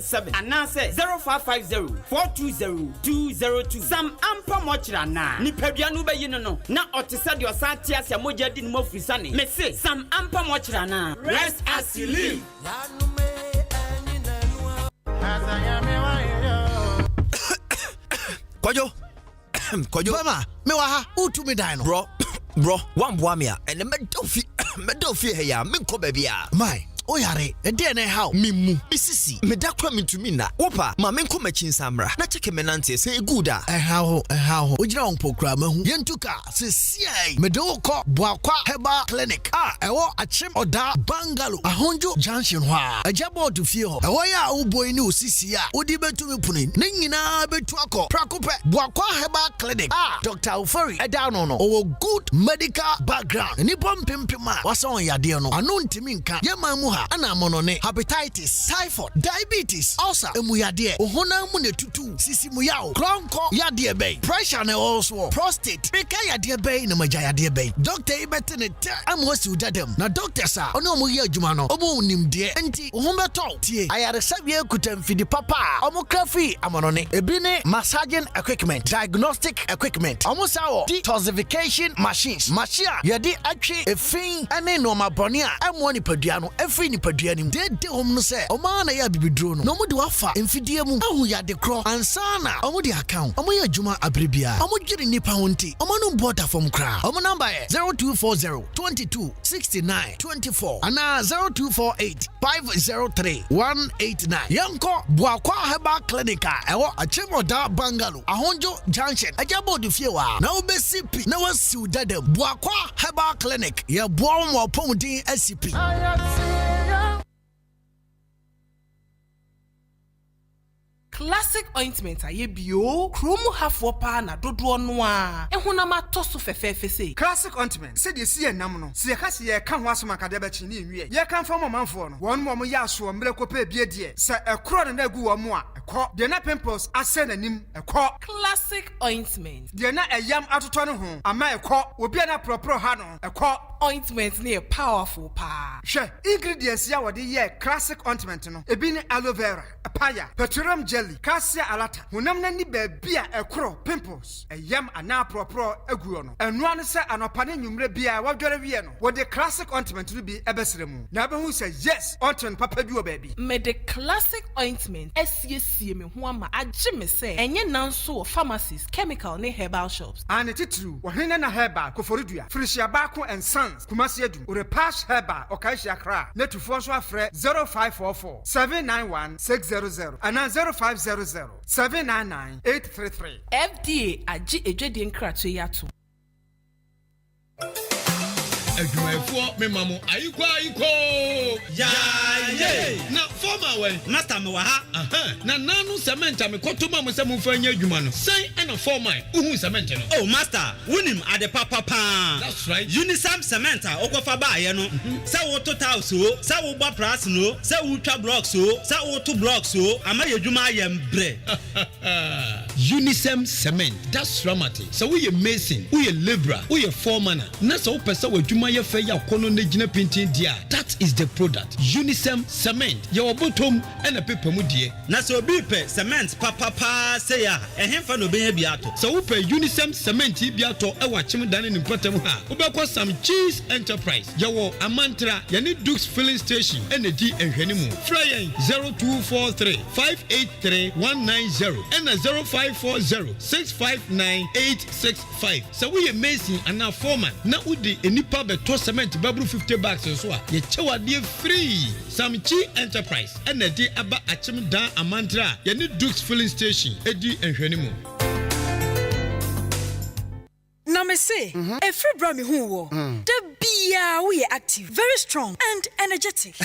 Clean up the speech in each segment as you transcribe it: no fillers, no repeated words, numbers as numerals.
7 and now say 0550-420-202. Some ampa mochra na. Ni peduanu be yino no. Na otisa dio sati asia moja di mo frisani. Me say some ampa mochra na. Rest as you live. Kojo. Mama, me wa ha. Utu me dai no. Bro, one boamia and me don't fear here. Me ko baby a. My oyare e de na how mimu Misisi me da kwa me tumi na wopa ma me nko machin samra na cheke me nante say good a how ogira on pokra mahu yentuka se siai me do ko boakwa heba clinic ewo achim oda bungalow ahonjo junction hwa ajabo to fie ho ewo ya uboi ni osisi a odi betumi puni ne nyina betu akọ prakope boakwa heba clinic Dr. Ufori eda no owo good medical background ni pompempema wasa on yade no ano ntimi nka yemamu ana monone hepatitis, typhoid, diabetes, ulcer, emuyade, ohona mu ne tutu, sisi mu yawo, kronko yade be, pressure na also, prostate, meka yade be na maja yade be. Doctor ibete ne te amwasi udadem. Na doctor sa, ono mu ye adwuma no, omo nimde enti ohombe to tie. Ayaresabie kutamfidi papa, omo krafi amonone. Ebi ne massaging equipment, diagnostic equipment. Omo sawo detoxification machines. Machine yade atwe efin ane no mabone a emo ni padua no efin ni padua nim de hom no se o ma na ya bibidro no mo de wafa emfidie mu ahu ya de kro ansana o mo de account o mo ya adwuma abrebia o mo giri nipa honti o mo no border from kra o mo number 0240 22 69 24 ana 0248 503 189 yanko boakwa heba clinica ewo achimoda bungalow ahonjo junction ajabo de fiewa na obesipi na wasiu dadam boakwa heba clinic ya boa mo pomudin asipi. Classic ointment aye bio kromu hafo pa na dodo no a ehunama toso fefefe sei classic ointment se de sie nam no se ka se ye ka ho asoma ka de ba chi ni nwie ye kan fa manfo no won mo ya so mre kopa bie de se ekro no na gu wo mo a ekọ de na pimples ase nanim ekọ classic ointment de na eyam atoto no ho ama ekọ obi na propro ha no ekọ ointment ne powerful pa hwe ingredients ya wode ye classic ointment no ebi ni aloe vera apaya petroleum jelly cassia alata hunam na ni baabia ekro pimples eyam ana propro aguo no enu anu se anopane nwumre bia wadware wie no wode classic ointment no bi ebesremu na abehu se yes ointment papa bi o baabi me the classic ointment esiesie me ho ama agye me se enye nanso pharmacies chemical ne herbal shops ane titru ohene na herbal koforidua frisia baako and sons kumasi adu repash herbal okaishia kra netufo so afre 0544 791 600 ana 0500 799 833 FDA agye edwedi nkrato yato Adwumayefo memamo ayiko ya na former way master me wa ha na nanu cement amekoto ma mo se mo fanya adwuma no sai na former uhu cement no oh master wunim ade papa that's right Unisam cement okofa ba ye no se wo total so se wo gba price no se wo twa blocks so se wo to blocks so ama yedwuma ye mbre Unisam cement that's ramati so we mason we labourer we foreman na so wo pesa wadwuma ye fe ya kono na gina painting dia that is the product Unisam cement your bottom and a paper mu die na so bi pe cement papa say ya ehemfa no be bi ato so wo pe Unisam cement bi ato e wa chim dan ni mpatam ha wo be ko some cheese enterprise your amantra ya ni Dukes filling station and di ehwani mu fly 0243 583 190 and 0540 659 865 so we amazing and now foreman na udi enipa beto cement babru 50 bags so a ye chewade free some cheese enterprise and di aba achim dan amantra ya ni Dukes filling station edi ehwani mu na me say every bra me hu wo the bia we are active very strong and energetic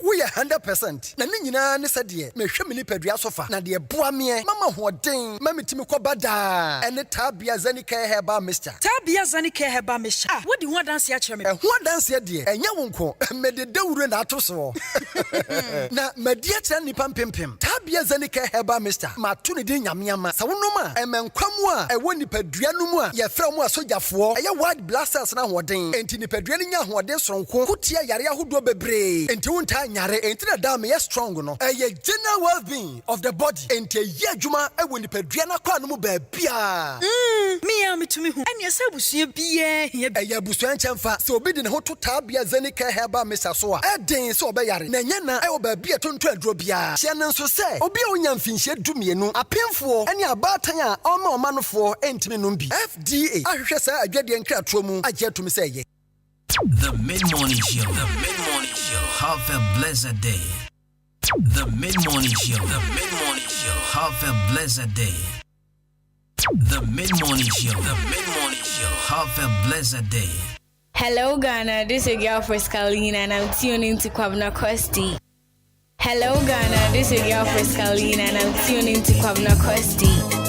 we are 100% na nyina ne sade me hwe me ni padua sofa na de boa me mama hoden mama timi kwa bada ene tabia zanika heba mister tabia zanika heba mister what do you want dance ya chere me ho dance de enya wonko me de dawure na atoso na media chere ni pampempem tabia zanika heba mister ma to ne de nyamyama sa wonoma emenkwamu a ewo ni padua no mu a ye frɛ mu asoja fo ɛyɛ wide blasters na hoɔden enti nipadua no nya hoɔden soronko kutia yare ahodoɔ bebree enti wontaa nyare enti na dam yɛ strong no ɛyɛ general well-being of the body enti ɛyɛ adwuma ɛwɔ nipadua no akɔ no mu baabia me a metumi hu ɛne ɛsɛ abusua biaa hia ɛyɛ abusua nkyɛmfa sɛ obi de ne ho to taabea zenica herbal mixer so a ɛden sɛ ɔbɛyare na ɛnyɛ na ɛwɔ baabia tonto aduro biaa hyɛ no nso sɛ obi a wonya mfinhyia dumienu apemfoɔ ɛne abaatan a ɔma ɔmanofoɔ ɛntimi nom bi FDA ahwehwɛ saa adwadeɛ nkratoɔ mu agye atumi sɛ ɛyɛ The Mid-Morning Show. The Mid-Morning Show. Have a blessed day. The Mid-Morning Show. The Mid-Morning Show. Have a blessed day. The Mid-Morning Show. The Mid-Morning Show. Have a blessed day. Hello Ghana, this is your girl Friscalina and I'm tuning to Kwabna Kwesti. Hello Ghana, this is your girl Friscalina and I'm tuning to Kwabna Kwesti.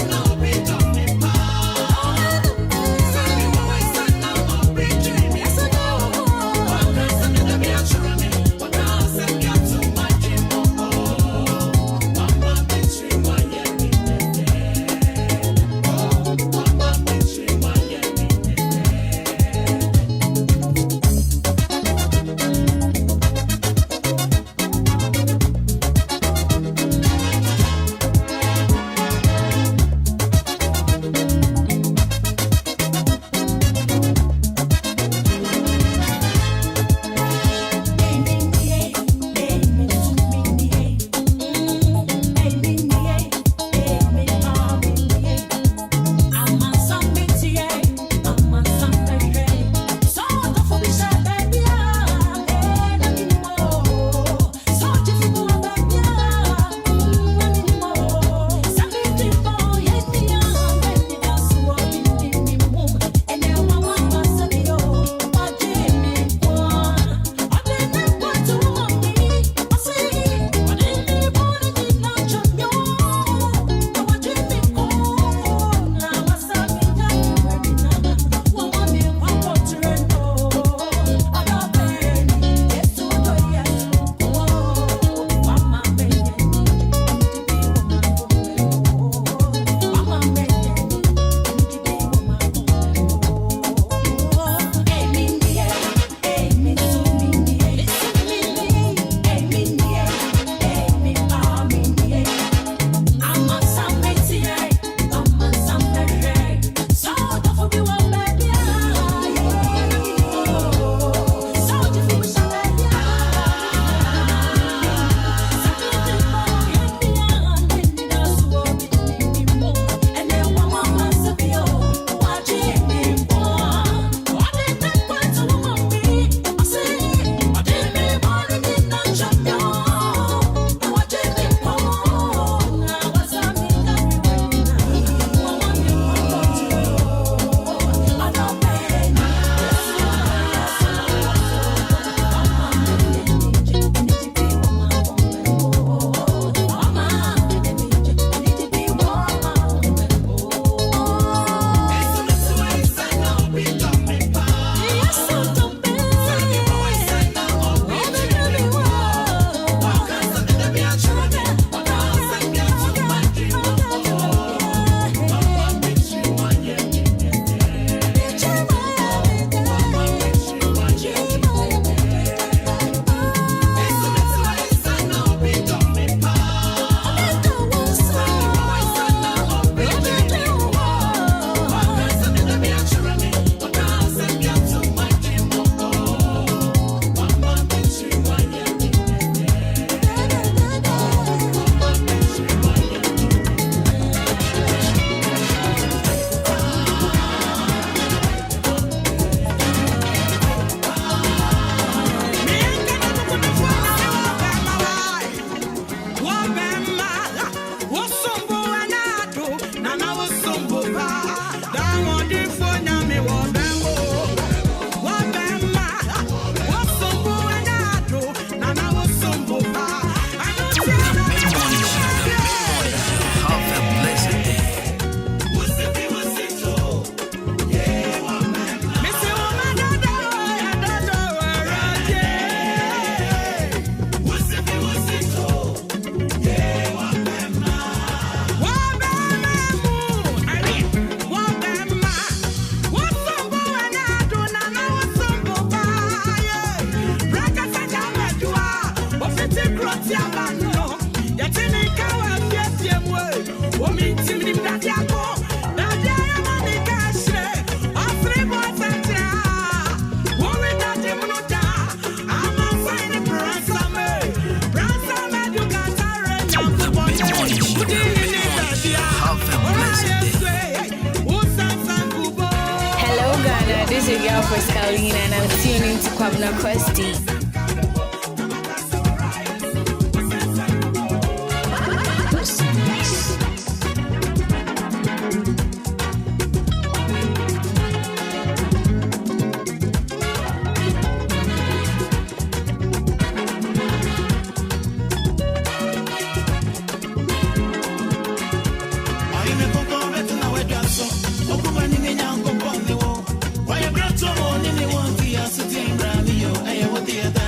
No This is your girl for Scalina and I'm tuning to Kwabna Kwesti. Why you brought someone in the one to your city, Brand, you, I would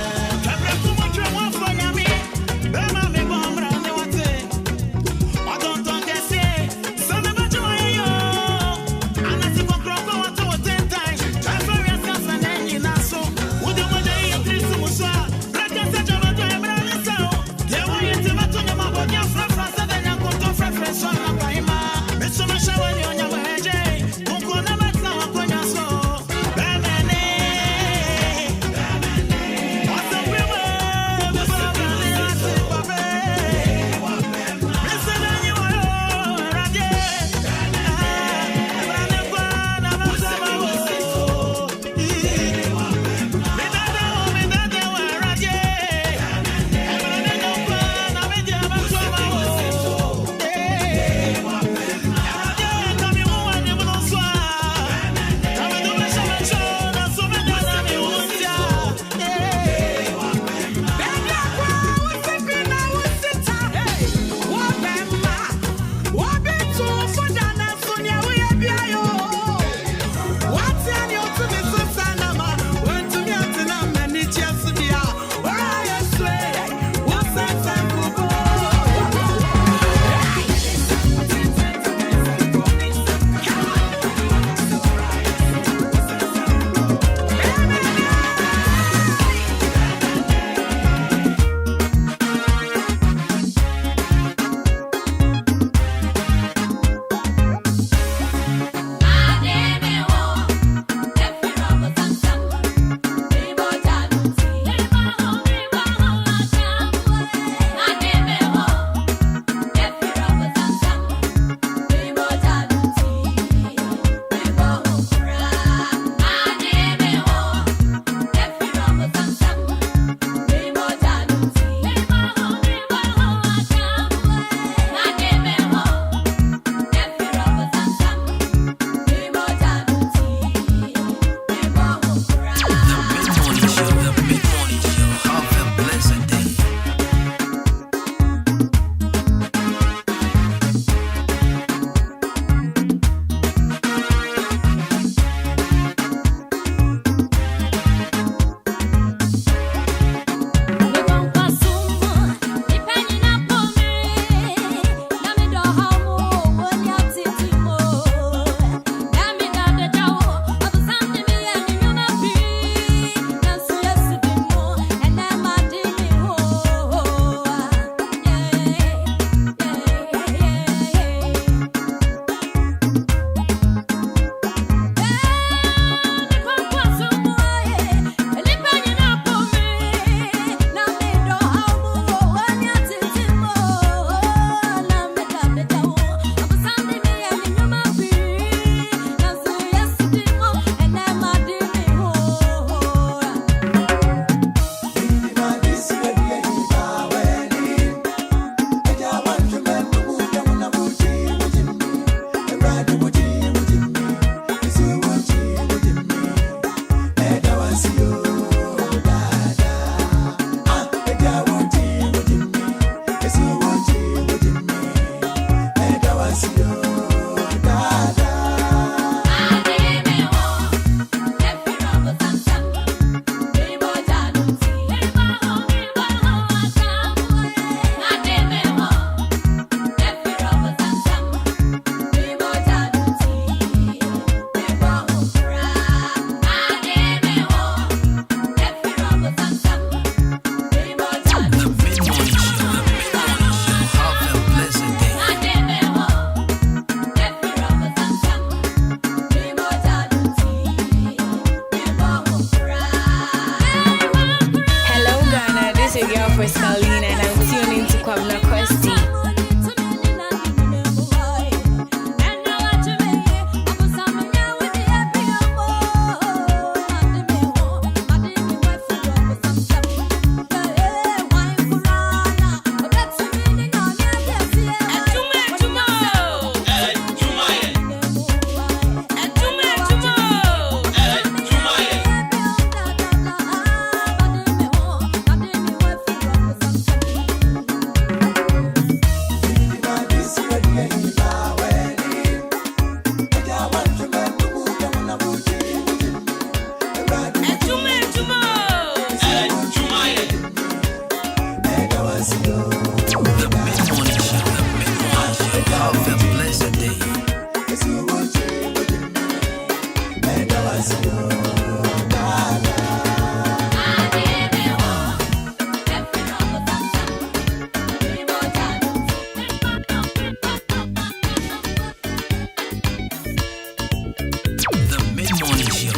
Mid-morning show.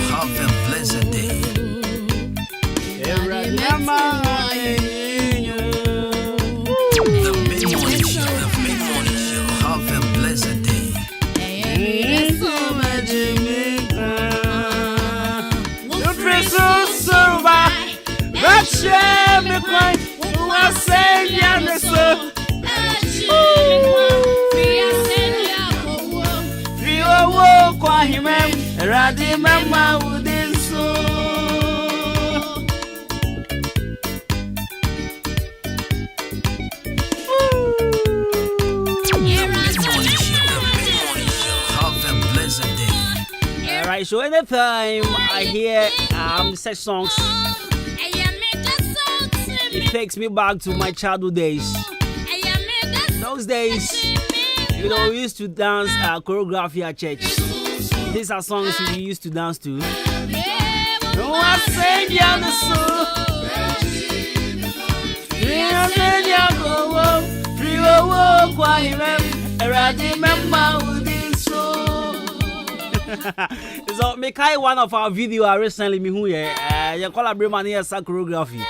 Have a blessed day. Alright, so anytime I hear such songs, it takes me back to my childhood days. Those days, we used to dance choreography at church. These are songs we used to dance to. So, make one of our video recently, you collaborate on here choreography.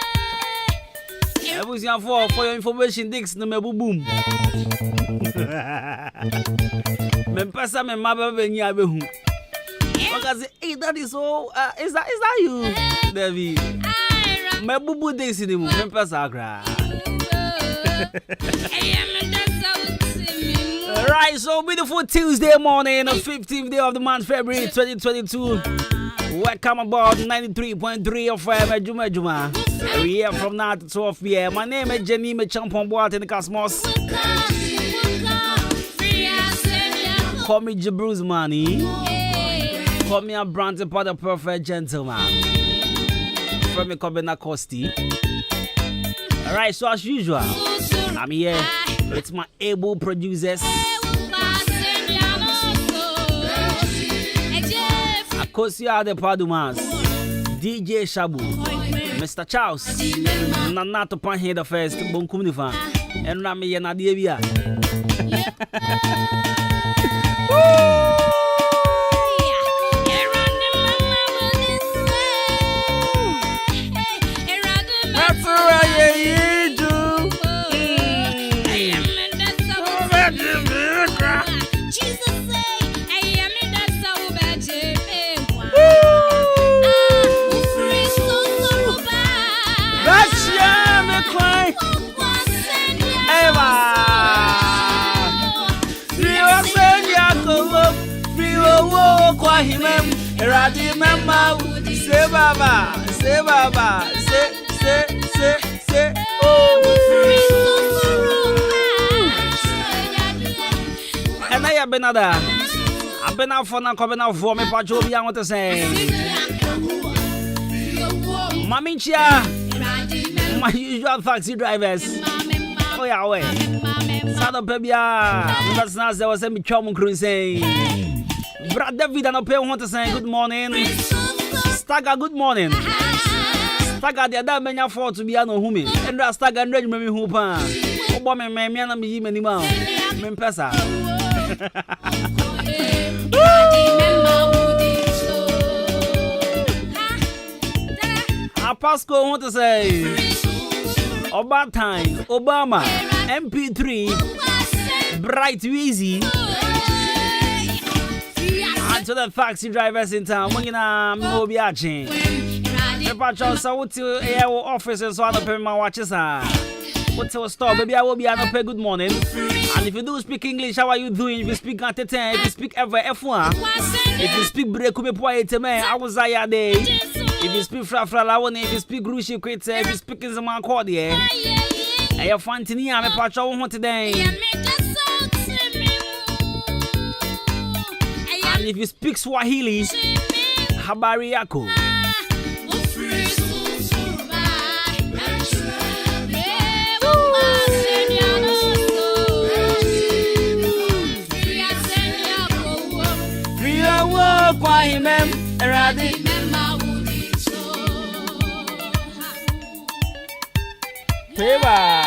For your information, Dix no me boom. Me pesa me maba benyi abehu. Because hey, that is so is that you, David? Me bubu Dix ni mu me pesa kra. Right, so beautiful Tuesday morning, the 15th day of the month, February 2022. Welcome aboard 93.3 of Adwuma. We here from now to 12 p.m. My name is Jenny Mechampon Boat in the Cosmos. Call me Jabruz Money. Call me a Brandy Potter Perfect Gentleman. From me Kobena Costi. Alright, so as usual, I'm here with my able producers. Kosia the Padumas, DJ Shabu, Mr. Charles, Nanato Panhe the first, Bonkumifa, and Rami Yanadivia. That's right, you do. Say baba, say baba, say. And I have been other. I've been out for now, coming out for me, Pacho, I want to say. Maminchia, my usual taxi drivers. Oh, yeah, wait. Sada Pebia, that's not there was a Michom cruising. Brad David and Opel want to say good morning. Stagger, good morning. Stagger, the other men are for to be an Humi. And I stagger and ready me hoopa. Obama, my man, and me, many more. Mempesa. Pasco want to say Oba time, Obama, MP3, Bright Weezy. And to the taxi drivers in town, Mungina Mobiachi. The patrol so to air office and so on the my watches. What's our store? Baby, I will be an pay good morning. And if you do speak English, how are you doing? If you speak Antete, if you speak ever F1, if you speak Brekume Poeteme, I was day. If you speak Frafra Lawani, if you speak Rushi Quit, if you speak in the man called here, I have Fantini, I'm a patrol one today. And if you speak Swahili, Habari Yako. But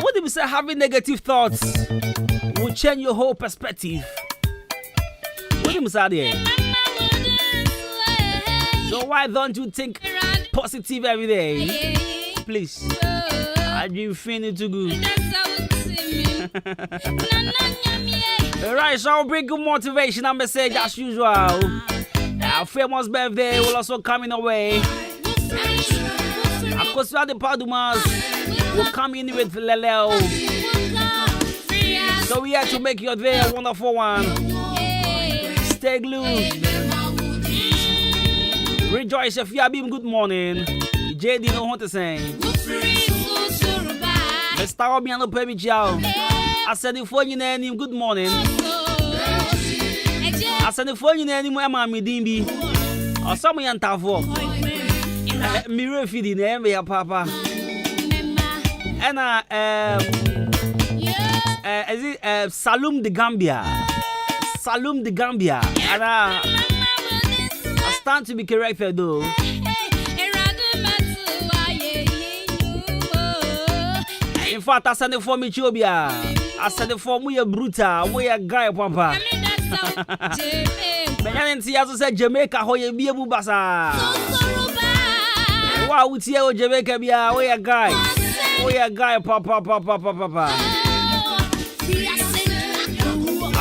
what if you say having negative thoughts will change your whole perspective? What do you say there? So why don't you think positive every day? Please. I dream feeling too good. Alright, so I'll bring good motivation and message as usual. Our famous birthday will also coming away. Of course, the Adwumas will come in with Leleo. So we have to make your day a wonderful one. Stay glued. Rejoice if you have been good morning. JD know what to say. Mr. Obiano Pemi Chow. I said the phone in any good morning. I said the phone in any more mammy dimbi. Or some young tafo. Mirror feeding them, your papa. And is it Salum de Gambia? Salum de Gambia. And I stand to be corrected though. In fact, I said it for me, Chobia. I said it for me, a brutal, we a guy, papa. But I said Jamaica, how you be a bubasa. Wow, would you Jamaica be a way a guy? We a guy, papa.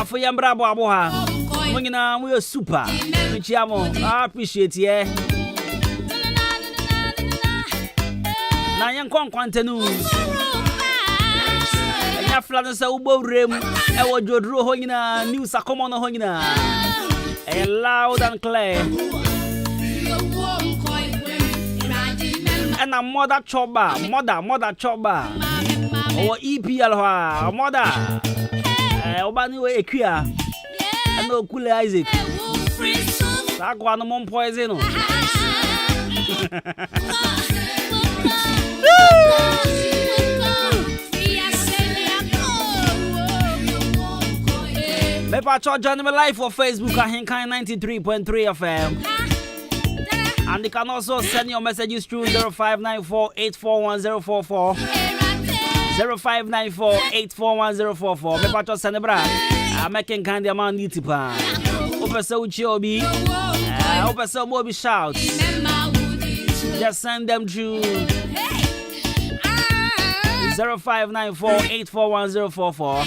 For your bravo, Aboha. We are super. I appreciate you. Now, young continue. Ya flan sa ubo rem e wo jodro honyina news akomo no honyina e loud and clear and a mother choba o EPL ha mother obani we ekwia and okule Isaac sa kwa no mon poison no Me pacho join me live for Facebook Ahenkan 93.3 FM. And you can also send your messages through 0594-841-044 0594-841-044. Me pacho send bra. I'm making kind of man nitipa. Open so uchi open so mobi shouts. Just send them through 0594-841-044.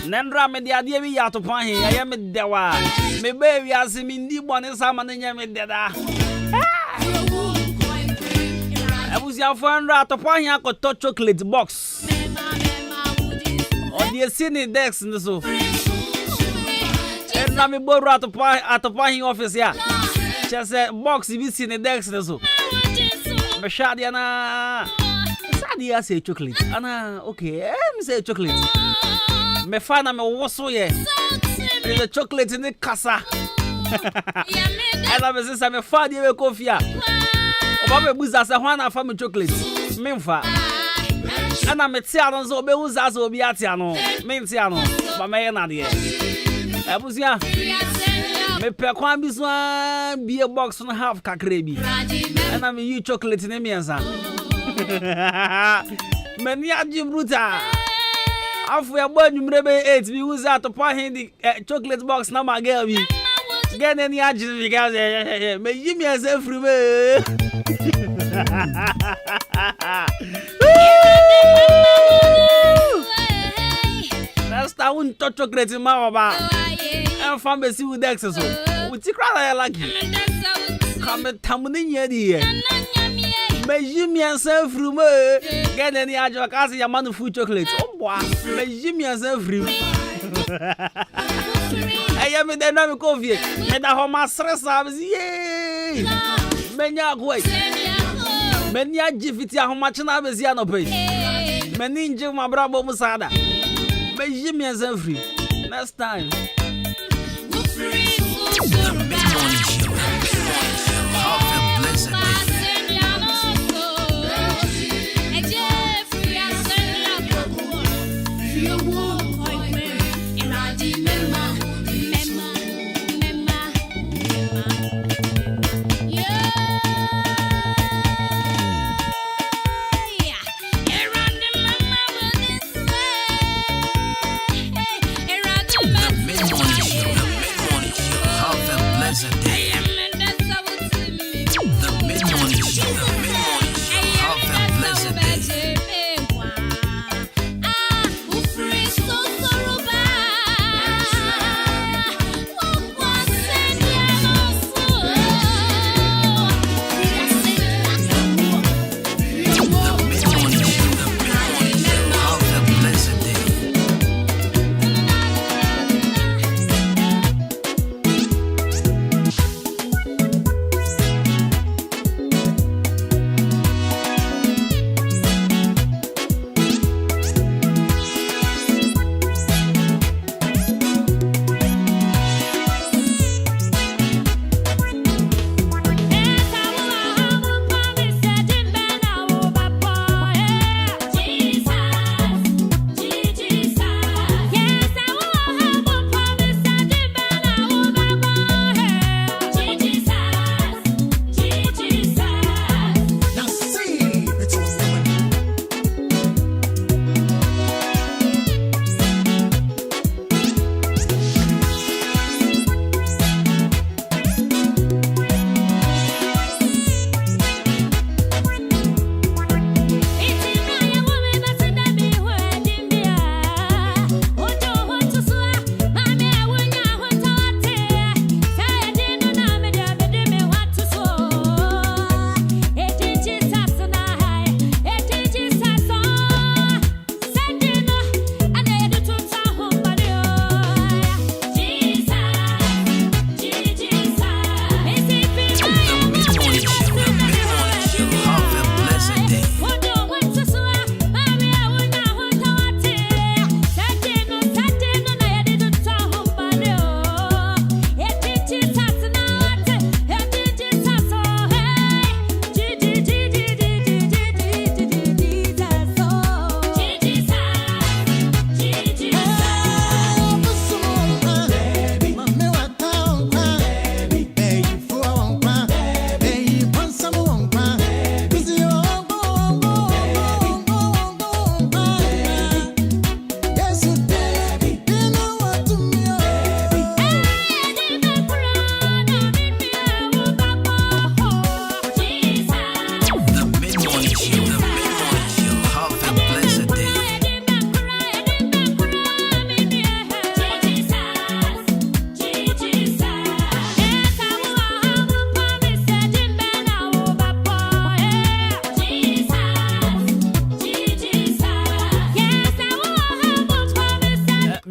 Nendra me dia dia bi yato pan he aye me dewa me baby as me ndi bone sama na nya me deda abusia for nra to pan he akoto chocolate box on the cine dex nso enna me boru atopan he office ya chese box bi cine dex nso me shadia na sadia say chocolate ana okay me say chocolate. Me find me woso ye. The chocolate in the casa. And I was say me find ye coffee. Oba me buza say hwan na fa me chocolate. Me mfa. And I me ti anu so be uza so obi ati anu. Me ti anu. Ba me ye na de. Abusia. Me pe kwan bi so be a box and half kakra bi. And I me you chocolate in me ansa. Me ni aji bruta. Afu ya boy number 8 we use that to put in the chocolate box na my girl we get any agent because me give me as free me that's the one to chocolate in my oba and pharmacy with excess so we take rather like come tamuni nyedi me Jimmy and self room get any agent cause your man food chocolate oh boy me Jimmy and self room I am the name coffee me da homa stress service ye me nya go me nya gifiti ahoma china bezi anope me ninje ma brabo musada me Jimmy and self room next time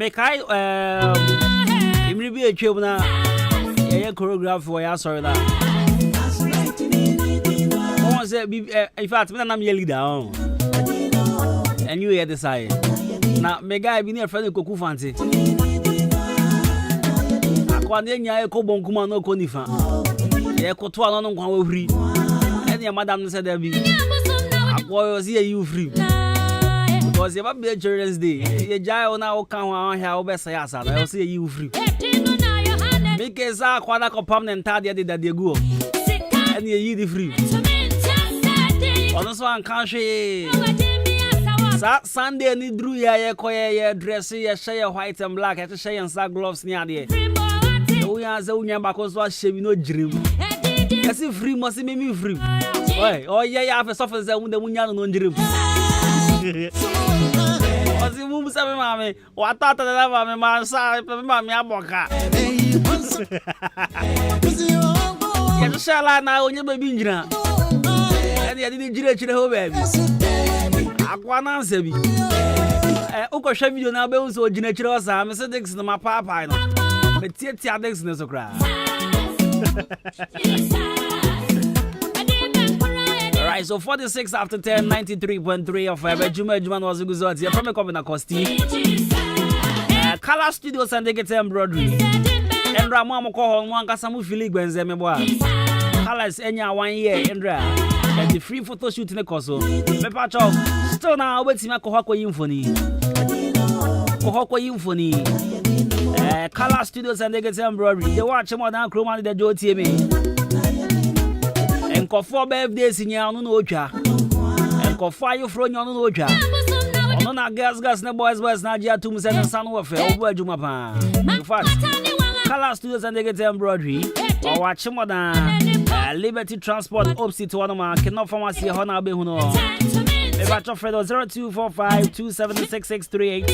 make I be a tube now. Yeah, choreograph for ya. Sorry that. In fact, I'm your leader. And you hear the side. Now, me guy be near friend Koku Fancy. Akwanya ko bonkuma no konifa. Ye ko to ano no kwa free. And your madam said there be. Akwa see you free. Because you be Children's Day. You jai ona o kan wa here obesa ya sa. I see you free. Make a sa kwada ko permanent tade de go. And you the free. Honestly, I'm country. Sunday, ni drew ya koye dress ya share white and black. I share and sack gloves near there. We are the union back was shaving no dream. Yes, if free must make me free. Oh, yeah, I have a soft as the union no dream. Was the moon seven mammy? What thought that I have my side, mammy, aboka. Yes, shall I now on your baby? And I didn't judge the whole baby. Aquana Sebi. Oko Shavi na be so ginechiro sa me se dex na ma papa no. Me tietia dex na so kra. Alright, so 46 after 10, 93.3 of Adwuma was a good result. You're from a company Costi. Color Studios and they get embroidery. And Ramon call one Casamu Philip Benzeme boy. Colors enya 1 year, Andra. And the free photo shoot in the Koso. Me pacho. Still now waiting me kohako infoni. Kohako infoni. Color Studios and they get embroidery. They watch more than chroma the Joe TV. And for birthdays in your no ocha. And for fire from your no ocha. On a gas na boys na dia 2 and son warfare over Adwuma pa. In fact, Color Studios and they get embroidery. Or watch more than Liberty Transport opposite to one man cannot pharmacy Hona Behuno. Evacho Fredo 0245276638.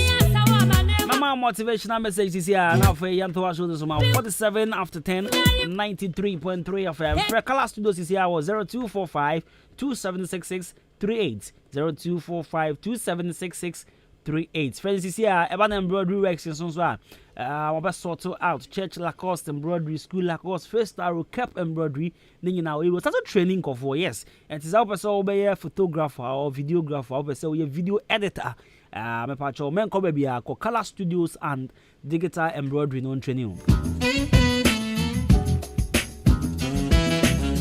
Mama motivational message is here now for Yanto show this 47 after 10 93.3 FM. For Color Studios is here was 0245276638. 0245276638. Friends is here Evan embroidery works in Sonswa. I'm best sort out Church Lacoste embroidery, School Lacoste, First Arrow Cap embroidery. Then now it was a training for yes. And it's our person be a photographer or videographer, or say we a video editor. Me pacho men ko be a Color Studios and digital embroidery non training.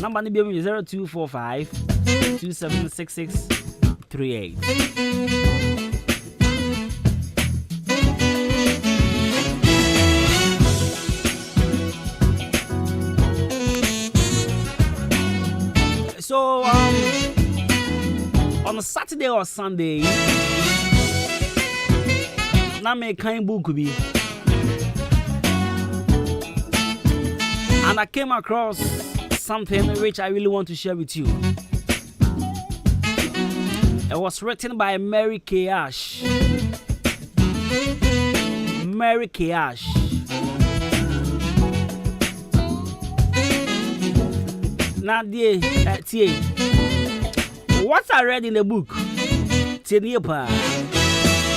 Number ni be 0245 276638. So on a Saturday or Sunday, na me kind book be, and I came across something which I really want to share with you. It was written by Mary K. Ash. Mary K. Ash. Now, what I read in the book,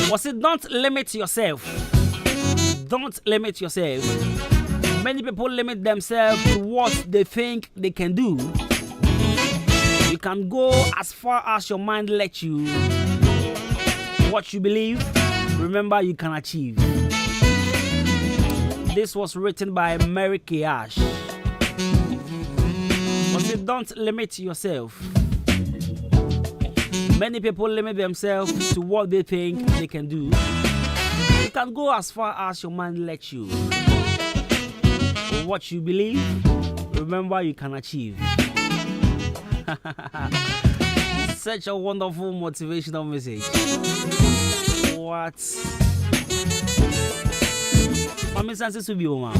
was it don't limit yourself. Don't limit yourself. Many people limit themselves to what they think they can do. You can go as far as your mind lets you. What you believe, remember you can achieve. This was written by Mary K. Ash. Don't limit yourself. Many people limit themselves to what they think they can do. You can go as far as your mind lets you. What you believe, remember you can achieve. Such a wonderful motivational message. What? Mami Sansi Subioma.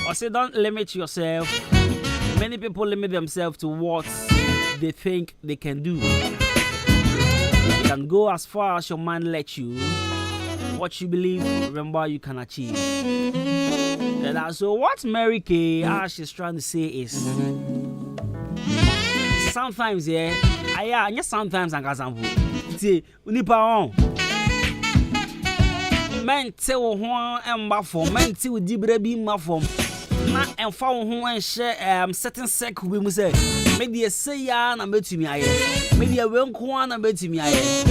I say don't limit yourself. Many people limit themselves to what they think they can do. You can go as far as your mind lets you. What you believe, remember you can achieve. And so what Mary K. Ash is trying to say is sometimes, sometimes I got some. Iti unipa on. Mente wo ho emba form, mente wo dibre bi ma form. Na emfa wo ho enhye certain circle bi mu say me de say ya na betumi aye. Me de we nko na betumi aye.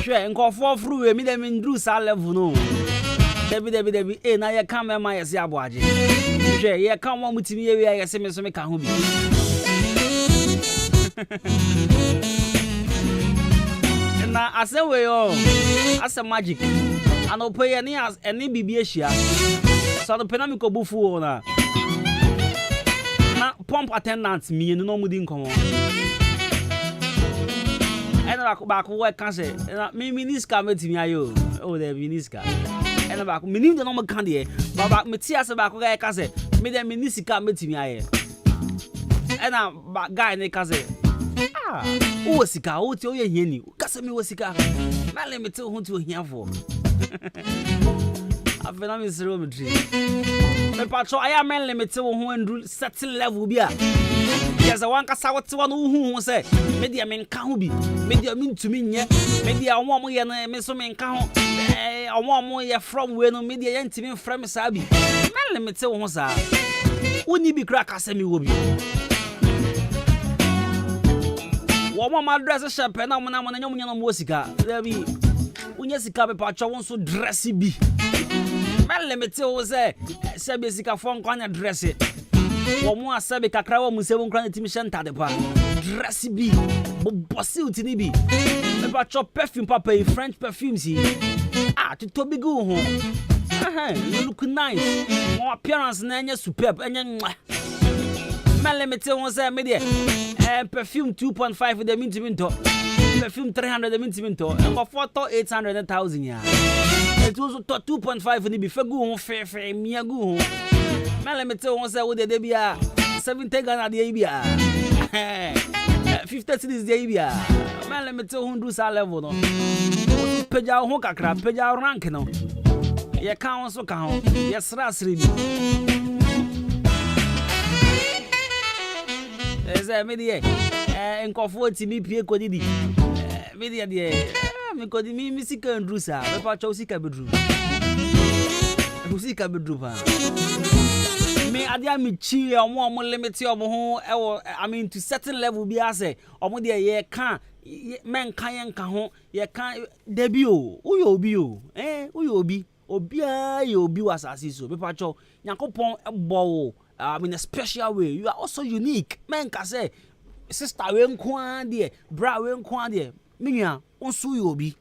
Hwe nkofo fru we me de me ndru sa level no. Debi na ye kan mema ye se aboaje. Hwe ye kan mo mutimi ye we ye se me so me ka ho bi. Na ase we yo ase magic anope ye ni as eni bibi ehia so no pena mi ko bufu na pump attendant mi no mudi nkomo ena ba ko we kan se mi miniska metimi ayo o de miniska ena ba ko minim de no mo kan de ba meti ase ba ko ga kan se mi de miniska metimi aye ena ba guy ne kan se o sika o ti o ye hiani kase mi o sika na le mete ho ti o hiafo afena mi sero mi tri me patro aya men le mete ho andru certain level bi a yes one kasa wote wa no hu se me dia men ka ho bi me dia mi ntumi nye me dia omo ye na me so men ka ho omo ye from we no me dia ye ntimi from sa bi men le mete ho sa uni bi kra kase mi wo bi Wama ma dress shape na mo nyom nyom sika bi unya sika be pa cho won so dress bi mele mete wo se be sika fon kwanya dress wo mo asabe kakra wo mu se won kwanya timi shenta de pa dress bi bo bosi utini bi be pa cho perfume papa French perfumes to to bi go ho you look nice more appearance na nya superb enya mele mete wo se me de perfume 2.5 de mintimento perfume 300 de mintimento and for 800,000 ya it was 2.5 ni bi fegu ho fe mia gu ho mele mete won say wo de bia 70 Ghana de bia 50 cities de bia mele mete ho ndu sa level no peja ho kakra peja rank no ye kan won so kan ho ye sra bi eze medie nkofo ti mi pie kodidi medie de mi kodi mi sika ndru sa be pa cho sika bedru pa me adia mi chi omo limit omo ho I mean to certain level bi ase omo de ye kan men kan ye nka ho ye kan debi o uyo obi o uyo obi a ye obi wasasi so be pa cho yakopon ebo in a special way. You are also unique. Men can say, sister, we nko de, bra we nko de. Minya, onsu you obi,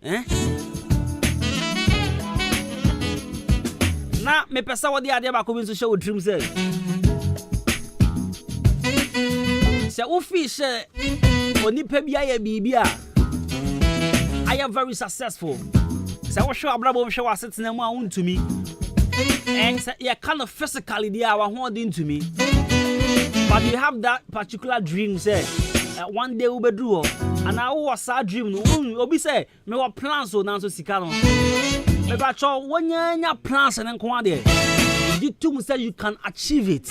Na me pesa wo de ade ba ko bi so show dream say. Se wo fi she onipa bia ya bibia. I am very successful. Se wo show abrabo show asetena mu a untumi. And you kind of physically they are holding to me, but you have that particular dream. Say one day we be do, and I was sad dream. Obi say me wa plans so now so sika no. Me ba cho when you plans and then come there. You too say you can achieve it.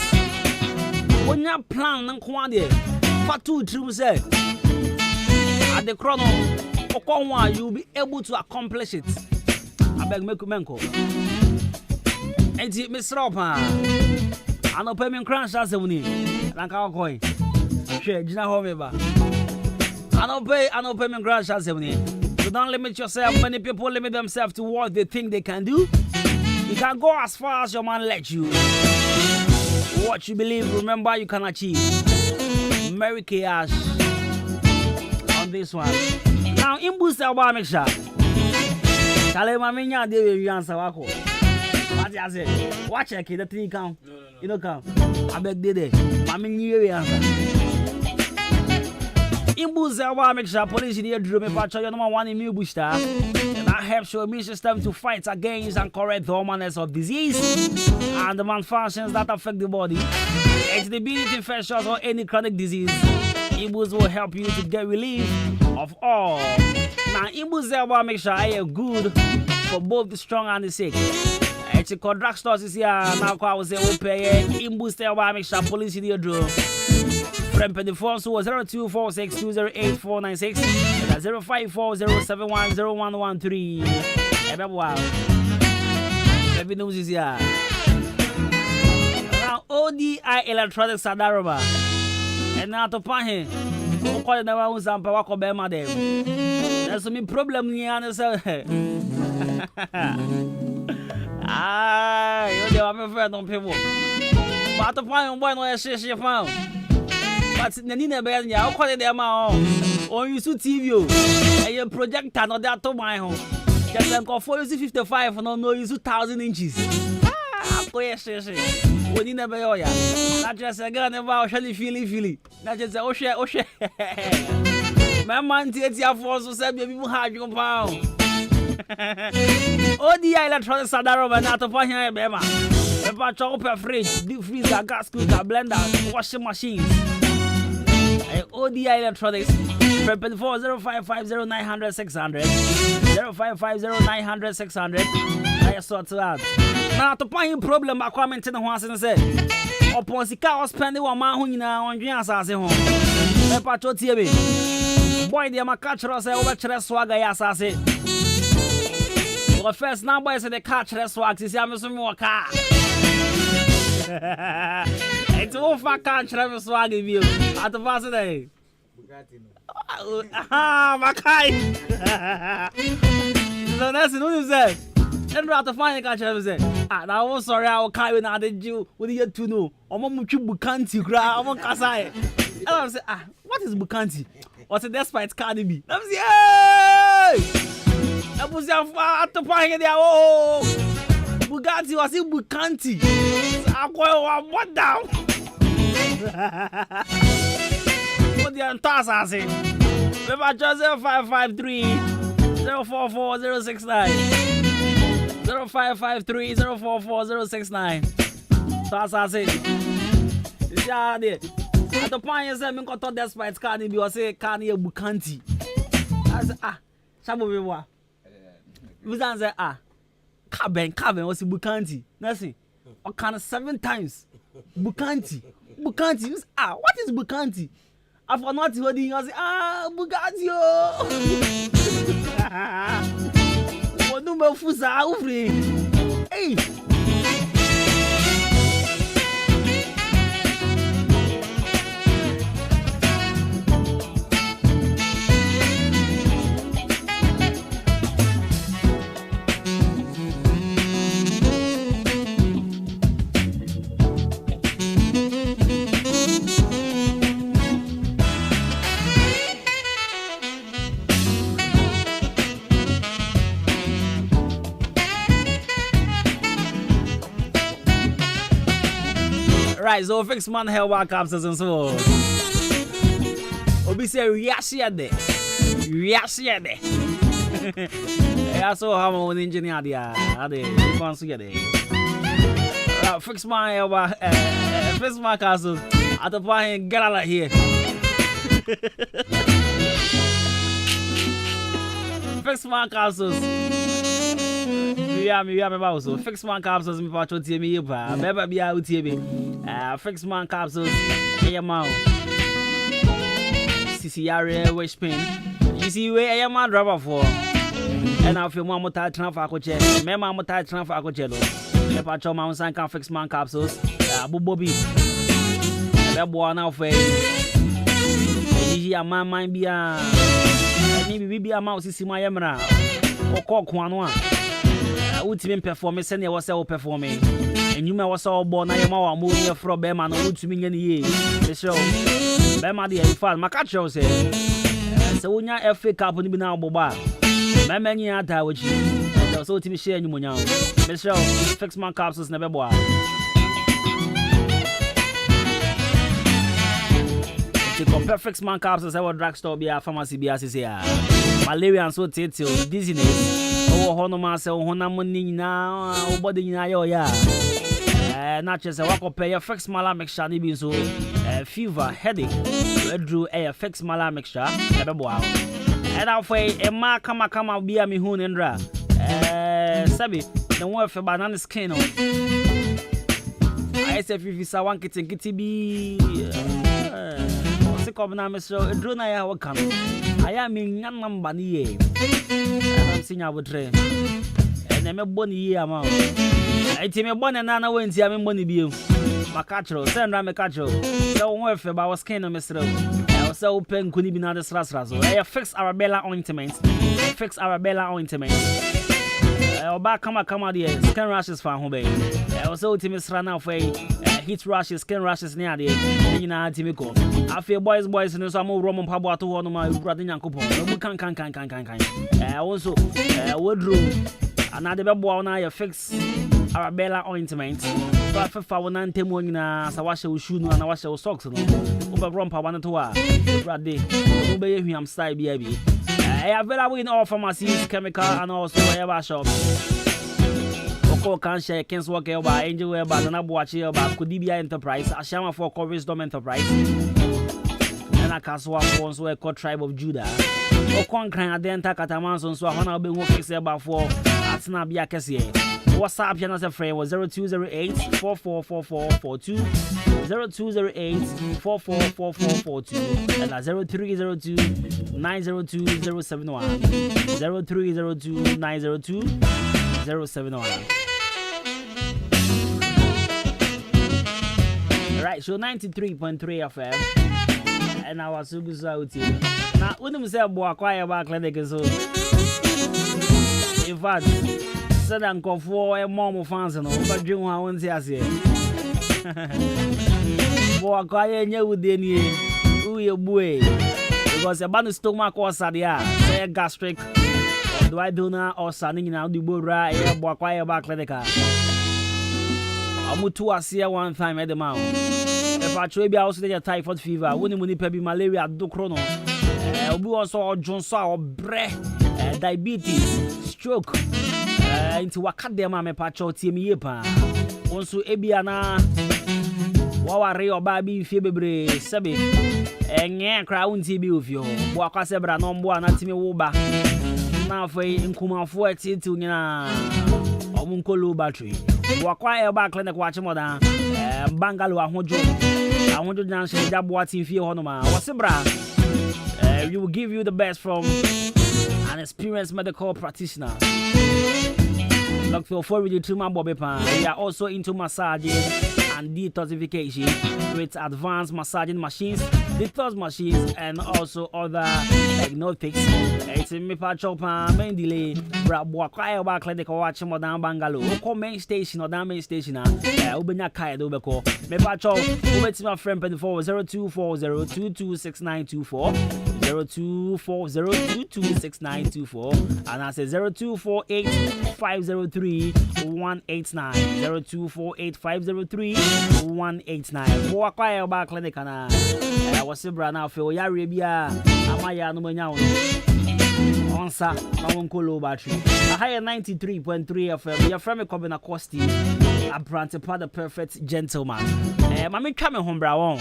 When you plan and come there, for two dreams say at the chrono, okon you will be able to accomplish it. I beg make menko. Enti Mr. Pa anope me nkran sha semuni lanka okoi hwe gina ho me ba anope me nkran sha semuni. So don't limit yourself. Many people limit themselves to what they think they can do. You can go as far as your man lets you. What you believe, remember you can achieve. Mary Cash on this one. Now in boost our make sure Kale maminya de we answer wako. What you say? Watch it, the thing count. You know count. I beg de. Mami we answer. In boost our make sure police in here drew me patch your number 1 in new booster. And that helps your immune system to fight against and correct the hormones of disease and the malfunctions that affect the body. It's the ability infections or any chronic disease. Imbus will help you to get relief of all. Now, Imbus make sure I am good for both the strong and the sick. It's a drugstores is here now. I was able to pay Imbus make sure police in your draw. Prempe the phone so 0246208496 and 0540710113. Wow. Baby news is here. Now ODI Electronics Sadaroma. And now to Pahe. Who call the one who's on Pawako Bema them. There's some problem here. Ah, you are my friend on people. But the point one where she found. But the Nina Bell, I'll call it the amount. Or you should TV. And your projector not that to my home. Just like 455 for no use 2,000 inches. Ah, yes. We need never oh yeah. Not just a gun about Shelly Philly. Not just a Osha. My man takes your force to send people hard you pound. Oh, the electronic Sadaro and out of Panya Bema. Pepper chopper fridge, deep freezer, gas cooker, blender, washing machines. ODI Electronics. Prepare for 0550900600 0550900600. I sort out. Now to find problem I comment in the once and say upon sika spending 1 man who na on dwen asase ho. Me pacho tie be. Boy dey catch us over chere swag ya asase. The first now boy say the catch chere swag si am so me waka. It's all for catch chere swag bi o. At the pass dey. Makai. So that's no say. And rather find a catcher say, I was sorry, I will carry another Jew with you to know. Omomuchu Bukanti, gra, Omon Kasai. And I say, what is Bukanti? What's a despite Cardi B? I say, hey! I was at the point there. Oh, Bugatti was in Bukanti. I go what down? What the entire say? Remember Joseph 553 044069. 0553044069. That's I say. Yeah, there. At the point you say me got to despite Cardi B or say Cardi Bukanti. I say Shabu be wa. We say Caben was Bukanti. Nothing. I can 7 times. Bukanti. What is Bukanti? I for not holding I say Bugatti. No me fusa ouvre. Hey. Right, so fix man hair work capsules and so. Obi say reaction there. I saw how my engineer there. They want to get there. Fix my hair work. Fix my capsules. At the point, get out of here. Fix my capsules. Me about so fix man capsules me pacho tie me yepa beba bia utie be fix man capsules e ma CCR wish pain you see we e ma driver for and I feel mo mota transfer akoche me ma mota transfer akoche lo me pacho ma unsan kan fix man capsules bobobi be bo na fe yi ya man bia ni bibia ma osisi ma yemra okoko anu a ultimate performance send you was performing and you may was all born I am our movie from Bema no ultimate ye the show Bema the fan my catch say so when ya FA Cup ni bi na boba my many ata with you so to share you munya the show fix man capsules na bebo to compare fix man capsules I will drugstore be a pharmacy be as say malaria and so tete dizziness oh hono ma se honam ni nyina obode nyina yo ya na chese wako pay fix mala mixture ni bi so fever headache drew fix mala mixture ebebo awo and I say e ma kama bia me hu ndra sabi the one for banana skin on I say if you sa one kiti bi sick of na Mr. Drona ya waka no. Aya me nya number ni ye. I'm seeing you train. And me boni ye ama. Enti me boni na na wenti am boni bio. Makachro, send ra me kachro. So won fe ba was skin no Mr. So open kuni bi na de srasra so. I fix Arabella ointment. Fix Arabella ointment. Oba kama there. Skin rashes fan ho be. Also ultimate sra na for heat rashes, skin rashes near there. Nyina timiko. Afia boys no so am rom pabo ato ho no ma brother Nyankopon. We kan. Also wardrobe. Another bebo na ya fix Arabella ointment. So afa wona ntemu nyina sa washe ushu no na washe socks no. Oba rom pabo na to wa. Brother, oba ye hwiam style bi. Available in all pharmacies, chemical and also wherever shops. Oko can share Kens work by Angel Web and Abuachi about Kudibia Enterprise, Ashama for Wisdom Enterprise, and a Kaswa Fons were called Tribe of Judah. Okon Kran Adenta Katamanson, so I will be working about for Atsna Biakasia. WhatsApp channel a friend was 0208 444442 0208 444442 and 0302 902 071 0302 902 071. Right, so 93.3 FM and I was so good out here. Now, when you say about quiet clinic, so in fact, said uncle for a mom fans and all, but you want to say, boy, quiet, you would then who your boy because a bad stomach or sadia, say gastric, or do I do now or sunning out the burra, a boy, quiet back clinic. I'm to us here one time at the mouth. If I try be also the typhoid fever, when you pebi malaria, do chrono, we also Johnson or breath, diabetes, stroke. Into wakadema me pacho tiemi yepa onso ebiana waware obabi fie bebre sebe enye kra unti bi ofio bo akwase bra no mbo anatimi woba na afei nkumafo etieti nyina omunkolo battery bo akwa e ba clinic wa chimoda bangalo ahojo janse jabo ati fie hono ma wasebra we will give you the best from an experienced medical practitioner. Dr. Forward to my Bobby Pan. We are also into massaging and detoxification with advanced massaging machines, detox machines, and also other diagnostics. It's in me pachopa main delay. Brabwa kwaya ba clinic or watch more down Bangalo. Oko main station or down main station. Ubenya kaya dobeko. Me pacho. Ubeti my friend 0240226924. 0240226924 and I say 0248503189 0248503189 Bo akwaya ba clinic na was bra na fe oyare bia amaya no manya onsa na wonkolo battery a higher 93.3 FM your friend me come na costi a brand pa the perfect gentleman mama twa me hombra won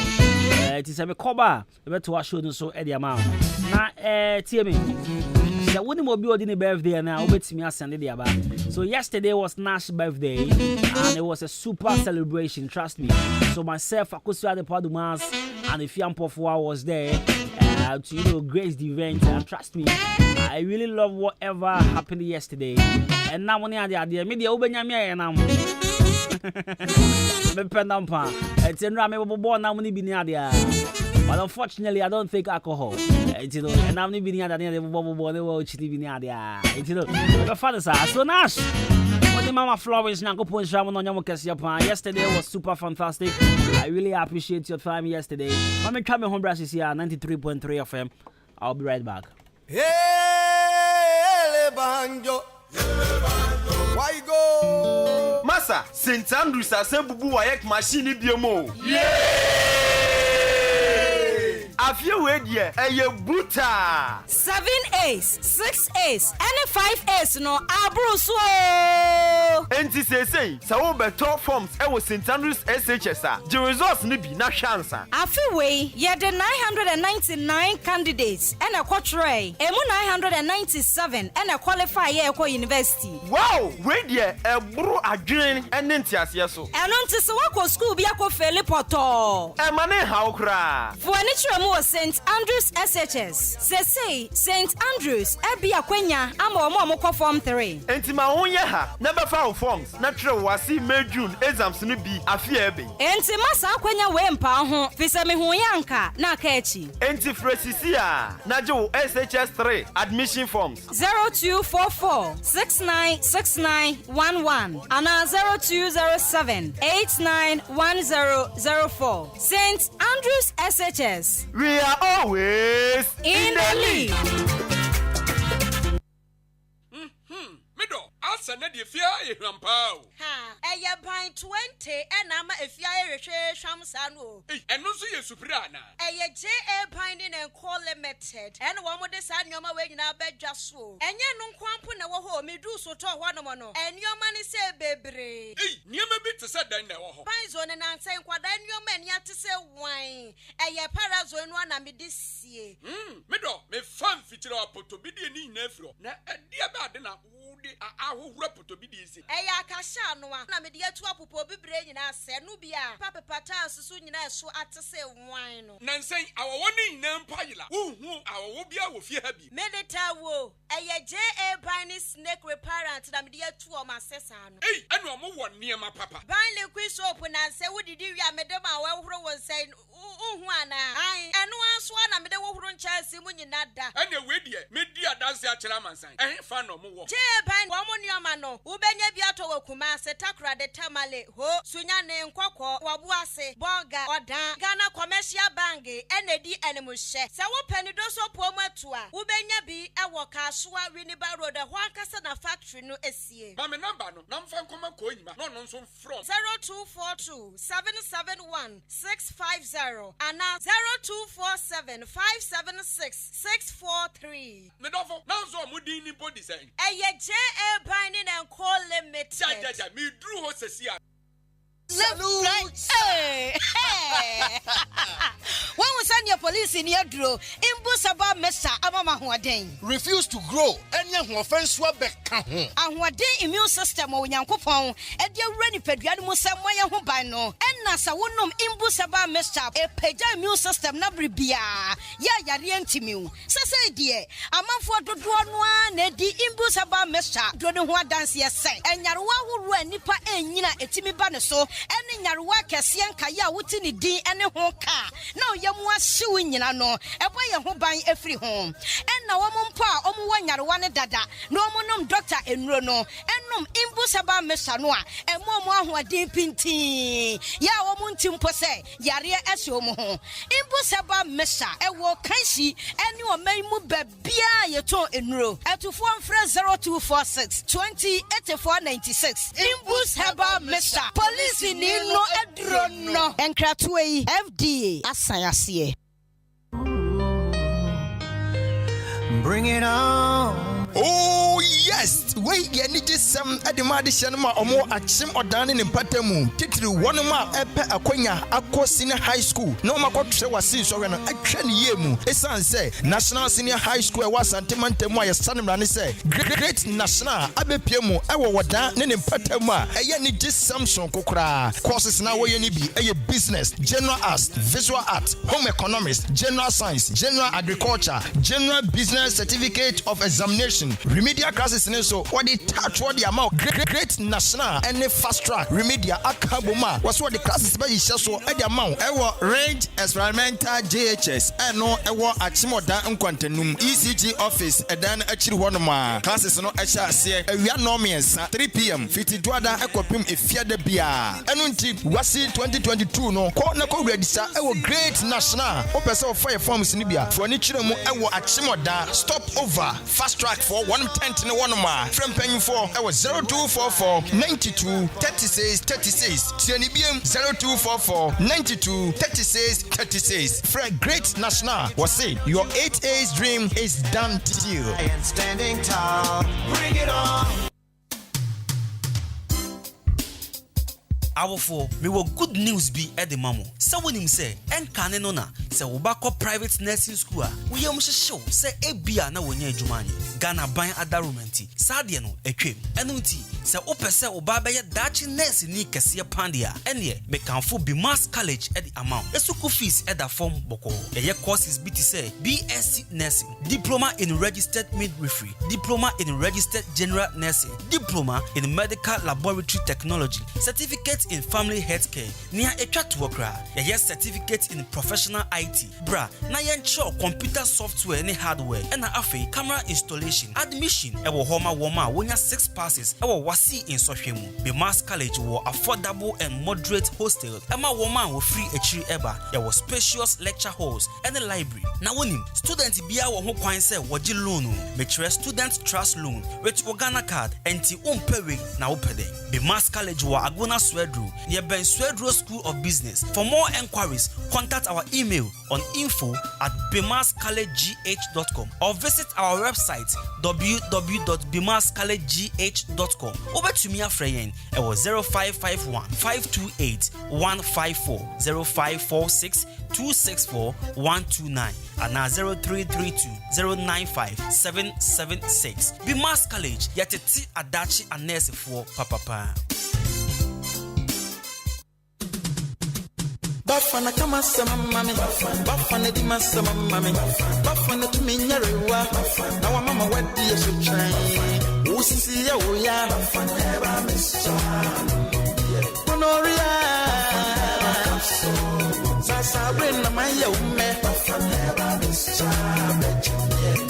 ti se me koba e beto wa show no so e dia ma na tie me ya woni mo bi odi ni birthday na obetimi asende dia ba. So yesterday was Nash's birthday and it was a super celebration, trust me. So myself Akosu Adepadumas and the Fiampofwa was there to grace the event, and trust me, I really love whatever happened yesterday. And now when I did media ubenya na me penampa etenra me bobo na muni bi ni adia. But unfortunately, I don't take alcohol. And I'm not being at the end of the bubble, they will chitty be near the father. So, Nash, what the Mama Florence Nankopon Shaman on Yamokas. Yesterday was super fantastic. I really appreciate your time yesterday. I'm coming home, Brashes here, 93.3 FM. I'll be right back. Hey, Banjo. Why go? Massa, St. Andrews are Sembu Wayek machine biomo. Afia wedie eye buta 7 A's 6 A's and 5 A's no abro so enti say sa wo beto forms e wo St Andrews SHS a the results ni bi na hwansa Afiwe ye the 999 candidates and a quatrain emu 997 and a qualify ye ko university. Wow, we there e buru adwen ene ntiase so eno nti se wako school bi akọ feli poto e ma ne hawo kra for ani tire mu St Andrews SHS say St Andrews e bi akwanya ama omo kọ form 3 enti ma ho ye ha na be fa forms na tire wasi May June exams no bi afia ebe enti masa akwanya we mpa ho fisa me ho yanka na aka echi enti fresisia na je wo SHS 3 admission forms 0244696911 and 0207891004 St Andrews SHS. We are always in the lead. Asa na de fia ehwampao ha eye ban 20 enama efia ehwehwe hwamsa no eno so ye supira na eye JA binding and call limited ene wo mo de sa nyoma we nyina badwa so enye no nkwampo na wo ho medu so to ho no mo no enyoma ne se bebre nyema bi te se dan na wo ho ban zo ne nansen kwada nyoma eni ate se wan eye parazo no na me de sie medo me fan fitira apoto bi de ni nyina afiro na ade ba ade na wo de ahohura poto bi de isi eya akasha no na me de atu apopo bibre nyina se no bia papepata susu nyina eso ate se wan no nansen awowo ni nyina mpayila hu awowo bia wo fie ha bi medeta wo eye JA binding snake reparent na me de atu o masesa no enu omo wo niema papa ban liquid soap na se wodidi wi amede ma wa horo won sai hu ana ai enu aso na me de wo horo nchasi mu nyina da ene we de me di adanse akira mansan fa no mo wo JA binding wo mo nioma no ubenya bi ato wakuma se takra de tamale ho sunya ne nkokọ wabu ase boga odan Ghana Commercial Bank enedi enemuhye se wo panido so pomu atua ubenya bi ewo Kasua Winneba Road ho akasa na factory no esie ma me number no na mfa nkoma ko nyima no no nso from 0242 771 650 and 0247 576 643 me dofo na zo mudin ni body say eye JA binding and call limited ja me dru ho sesia Salute! Hey! When we send your police in your draw, Imbusaba Mesa Amama Huaden. Refuse to grow. Any offense will be count. And what day immune system or Yankopon, and dear Renny Pediamus Samoya Hubano, and Nasa Wunum Imbusaba Mesa, a Peja immune system Nabribia. Ya Rientimu. Sasa dear, a man for the Duanwa, Nedi Imbusaba Mesa, Dronua dance yes, and Yarwa who ran Nipa and Yina Etimi Banaso. Ene nyaruwa kese nka ya wuti ni din ene ho ka na oyemu ahyew nyina no ebo ye ho ban afiri ho enna wo mpo a omu wa nyaruwa ne dada na omu nom doctor enuro no enum imbusaba mesa no a emo omu ahoden pintin ya wo mu ntimpo se yare ahye omu ho imbusaba mesa ewo kanshi ene o man mu babia ye ton enuro etufo mfre 0246 208496 imbusaba mesa police ni no edrono enkratwe FDA asayase. Bring it on. Oh yes, wait, you need some addition ma omo achim odane ne patemu. Titiri one ma epe akwanya akọ senior high school. No ma kwotwe wasi so we no atwa ne yemu. Esan say National Senior High School e wasantemantemu aye sanemra ne say Great National abepiemu e wo wodan ne patemu a eye ni Samson kokra. Courses na wo ye ni bi eye business, general arts, visual art, home economics, general science, general agriculture, general business certificate of examination, remedial classes in so what the touch what the amount great national and fast track remedial akaboma was what the classes by so at the amount range experimental JHS and no achimoda nkwantenum ECG office and then actually one more classes no HRC we are no means 3 p.m. 50 duada ekopim efia de bia enunti wasi 2022 no ko na ko register great national opesa of fire forms ni bia for ni chire mu achimoda stop over fast track for 110 in one ma from penny for 0244 92 36 36 TNBM 0244 92 36 36 Fred Great National was say your 8A's dream is done deal. I am standing tall, bring it on. awofo me wo good news bi e de mamo se wonim se enkane no na se wo ba ko private nursing school a wo yam hyehyew se ebia na wonya adwuma anyi Ghana ban adarumenti sade no atwem eno nti se wo pese wo ba be ye dachi nurse ni kese pandia ene me kanfo Bimas College e di amount esuku fees e da form boko ye courses bi ti se BSc nursing, diploma in registered midwifery, diploma in registered general nursing, diploma in medical laboratory technology, certificate in family healthcare nia etwa to okra ye certificate in professional IT bra na yen show computer software ni hardware na afi camera installation admission e wo homa woma wonya 6 passes e wo wasi in sohwemu Bimas College wo affordable and moderate hostel ema woma wo free achiri eba ye wo spacious lecture halls and a library na wonim student bia wo ho kwan se wogi loan metre student trust loan which Ghana card enti umpewe na upede Bimas College wo Agona Swedru near Ben Swedru School of Business. For more enquiries contact our email on info@bimascollegegh.com or visit our website www.bimascollegegh.com. Over to me afreyen it was 0551 528 154 0546 264 129 and now 0332 095 776. Bimas College yateti adachi anese for papa. Bafana kama sama mami Bafana di masama mami Bafana tuminyarewa Na wa mama wadi ya suchai Usisi ya uya Bafana eba misha Honoria Sasa brena maya ume Bafana eba misha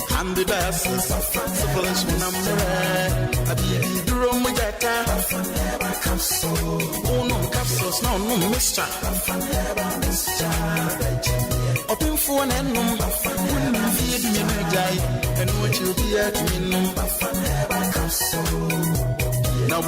Hambi basi Sufalans munamure Abibi duro mujata Bafana eba kapso Unum kapsos na unum misha Open for an enum, wouldn't feed me no die, and what you be at me no. Now,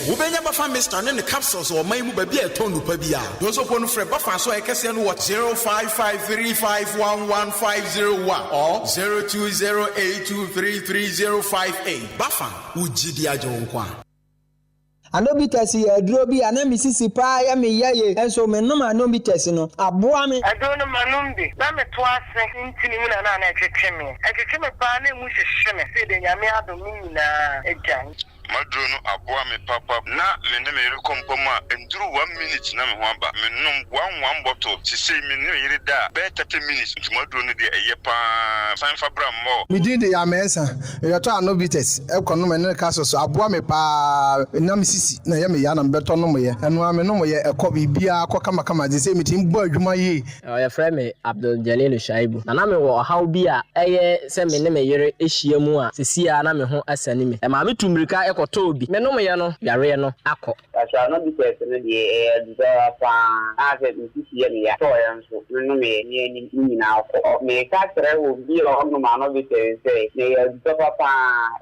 Ubenya Bafan Mr. and the capsules or my baby a ton of Pabia. Those upon Fred Bafan so I can send what 0553511501 or 0208233058. Bafan, Ujidia Jonkwan. Anobites ye drobi ana misisi pa ya me yaye enso me no anobites no aboa me adono manumbi na me to ase ntini mu na na etwetwe me pa na mu hwehwe me se de nyame adom nyina ejan Madrono aboa me papa na me ne me rekompoma enduru 1 minute na me ho aba me nom 1 bottle ti sei me ne yire da be 30 minutes nti madrono de eye pa san fabra mo me din de ya mesa e to anobites e kono me ne ka so aboa me pa na misisi na ya me ya na beto no mo ye eno ame no mo ye e ko bibia akọ kama de sei me tim bo adwuma ye ya frɛ me Abdul Jalil Shaibu na me wo haw bi a eye se me ne me yire ehia mu a sesia na me ho asani me e ma me tumrika Tobi menom ye no yare no akọ asa no bi tese no de do fa ase nsisi ye ne ya to ya nso menom ye ni nyina akọ me ka tere wo bi o no ma no bi tese ne ya do papa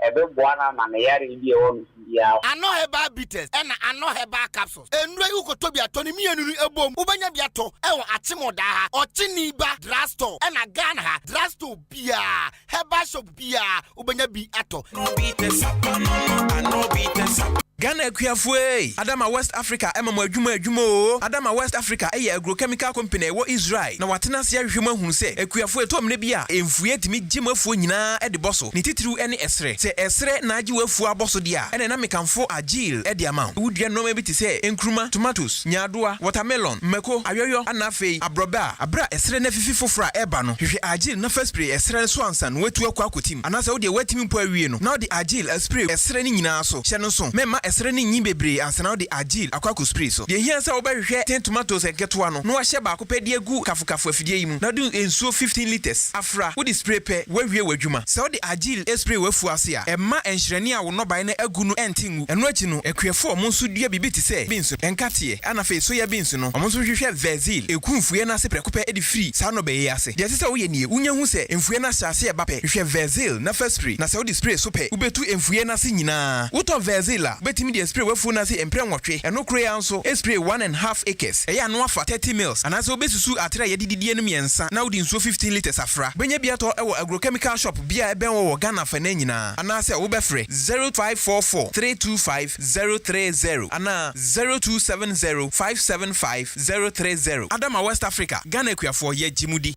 ebe boana ma ne yare bi o ya ano heba bitters and ano heba capsules enura yu ko tobi atoni mienu ebom ubanya bi ato e wo atemoda ha ochini ba drugstore and Ghana ha drugstore bia heba shop bia ubanya bi ato bitters ano bitters Ghana Kuafue, Adama West Africa, Emma Adwuma, Adama West Africa, a agrochemical company, what Israel. Now, what Nasia human who say, a Kuafue Tom Nebia, and Fuet me Jim of Funina at the Bosso, Nititu any Esre, say Esre Naju Fua Bossodia, and an American for a Jill at the amount. Would you know maybe to say, Nkruma, tomatoes, Nyadua, watermelon, Meko, Ayoyo, Anafe, Abroba, Abra, Esre Nefi Fufra, Ebano, if you Agil, no first spray, Esre Swanson, wet to a quakutim, and as I would wet him Puerino. Now the Agil, a spray, Esre Ninaso, Shannon, Mema. Esreni nyimbebre ansana de agil akwaku spray so de hia sa obehwe 10 tomatoes eketo ano no ahye ba kopedi egu kafukafu afidie yimu na do ensuo 15 liters afra wo de spray pe wawie wadwuma sa de agil spray wafu ase a emma enhyreni a wo no ban na agu no entingu eno achi no ekuefo mo nso dua bibi ti se binso enkate ana fe so ya binso no mo nso hwehwe vezil ekunfue na se prekope edi free sa no be ye ase de se wo ye nie unya hu se enfue na hyase e ba pe hwehwe vezil na first spray na sa wo de spray so pe ubetu enfue na se nyina wo to vezil a betimi de spray wafu na se empre nwotwe eno kro ya nso spray 1.5 acres eya no afa 30 mils anase obesusu atre ye dididie no miensa na wodi nso 15 liters afra benya bia to ewo agrochemical shop bia eben wo Ghana fa na nyina anase wo befre 0544 325 030 ana 0270 575 030 Adama West Africa Ghana Ekuafo ye jimudi.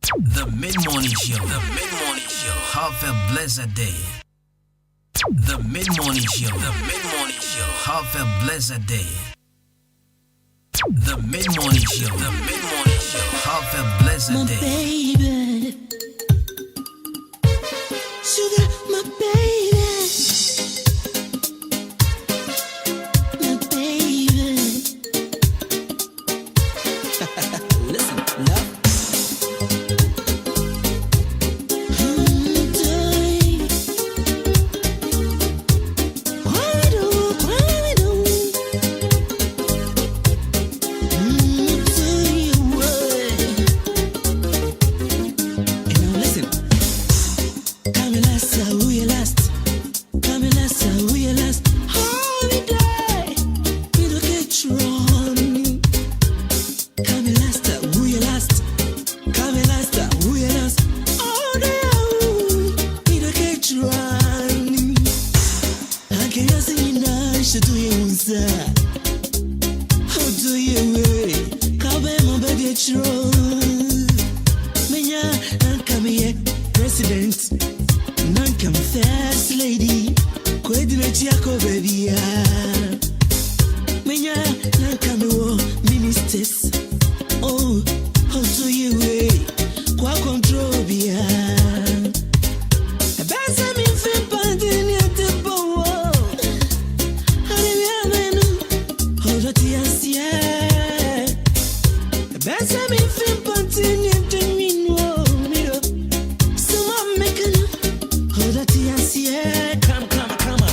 The Mid-Morning Show. The Mid-Morning Show. Have a blessed day. The Mid-Morning Show. The Mid-Morning Show. Have a blessed day. The Mid-Morning Show. The Mid-Morning Show. Have a blessed day. My baby. Sugar, my baby. My baby. Listen, love. Come, come, come on.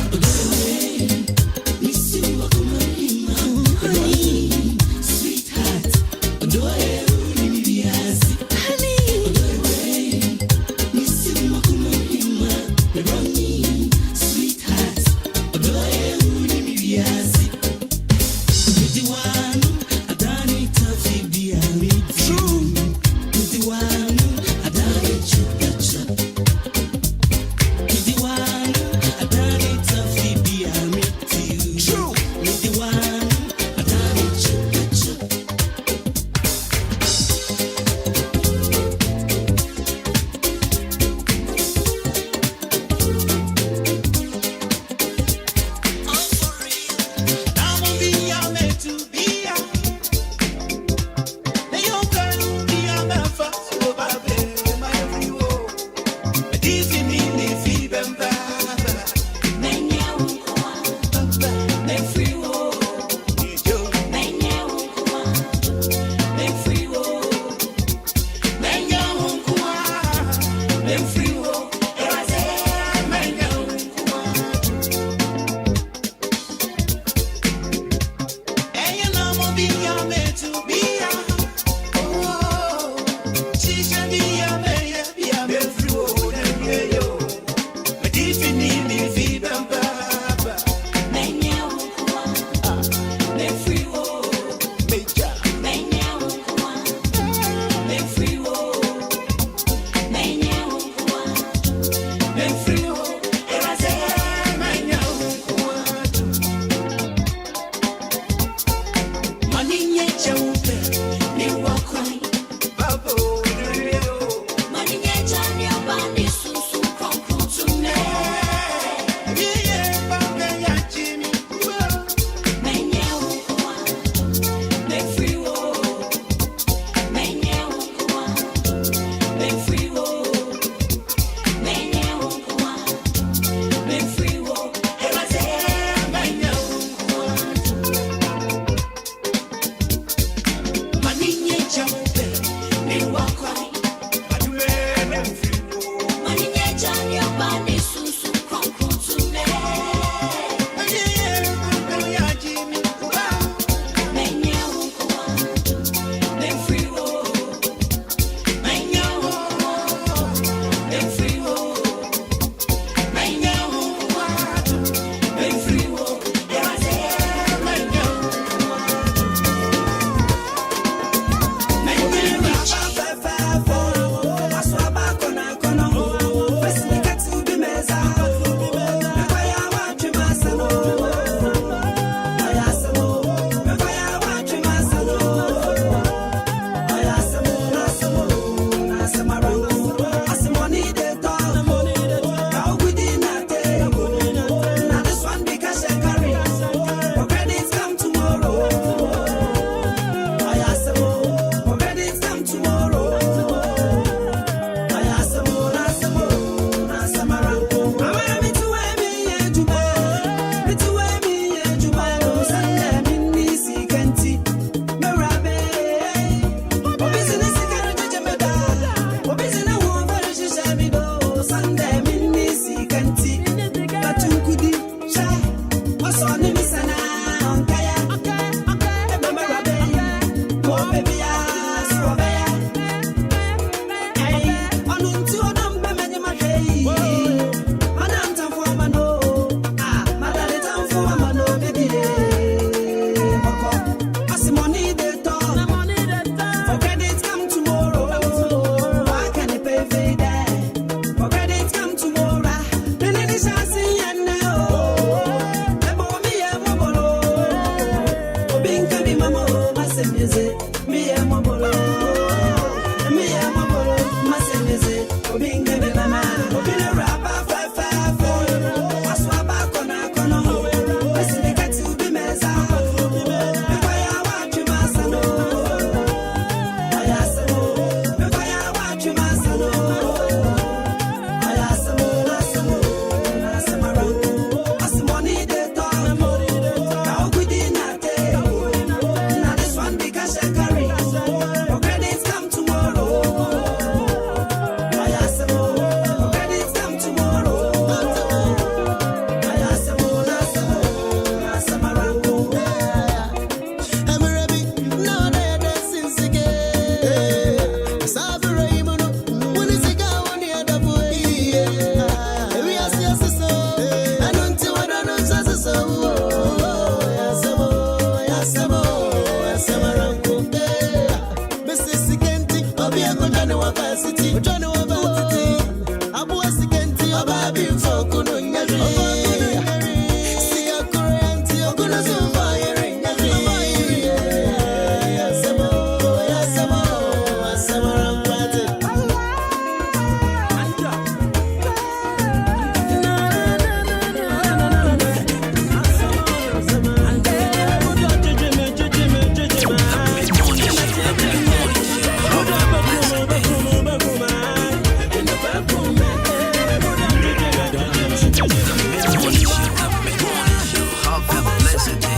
mid-morning show. The mid-morning show. Have a blessed day.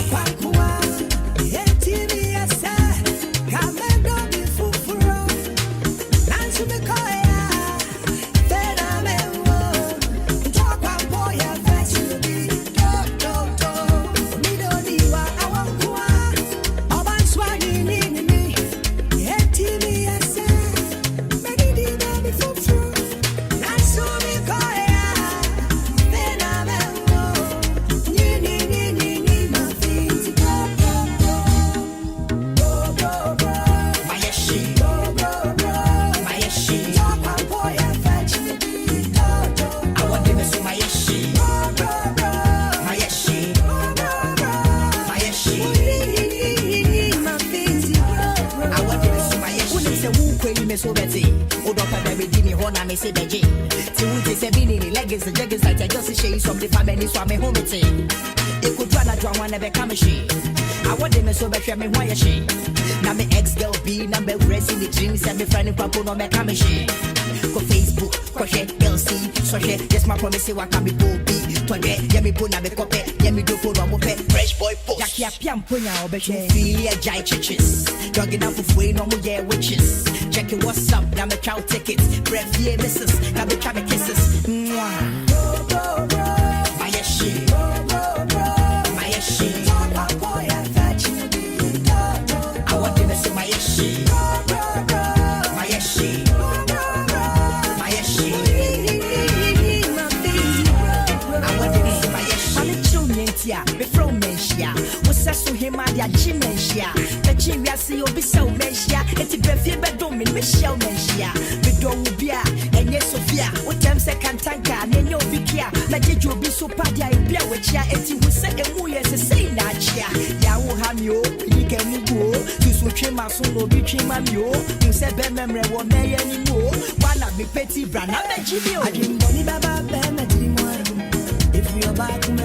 So Betty, Odopa baby, give me one, I may say the J. To say, Vinny, leggings, the jaggers, I just shades from the family, so I'm a home. It could run a drama, never come a she. I want them so better me why she. Now my ex girl be number in the dreams, and me friend papa no me come she. Go Facebook, crochet, LC, so yes, my promise, what can be booby. Today, yeah, me put na me copy, yeah, me do for no fresh boy post. Yakia Piam Punya, or Becky, Filia Jai Churches. Dogging up for way, no more yeah, witches. Check it, what's up, now me cow tickets. Breath, yeah, missus, now me try me kisses. My shit. My shit. I want them to say my shit. My shit. My shit. I want them to say my shit. I'm a children, me from Mencia. What's that so him and ya Jimencia? The Jimmy, I see you be so Mencia. It's a breath, but don't mean Michelle Mencia. The don't be and yes, Sophia. What time second tanker, and you'll be here. Like you be so bad, I be a witch, and you will say a moo as a say, Nacha. Yahu Hamio, you can go. You switch my son or be Chimamio. You said, Ben memory won't marry anymore. One of me petty brand, I'm a Jimmy. I didn't believe about Ben anymore. If you're back to me.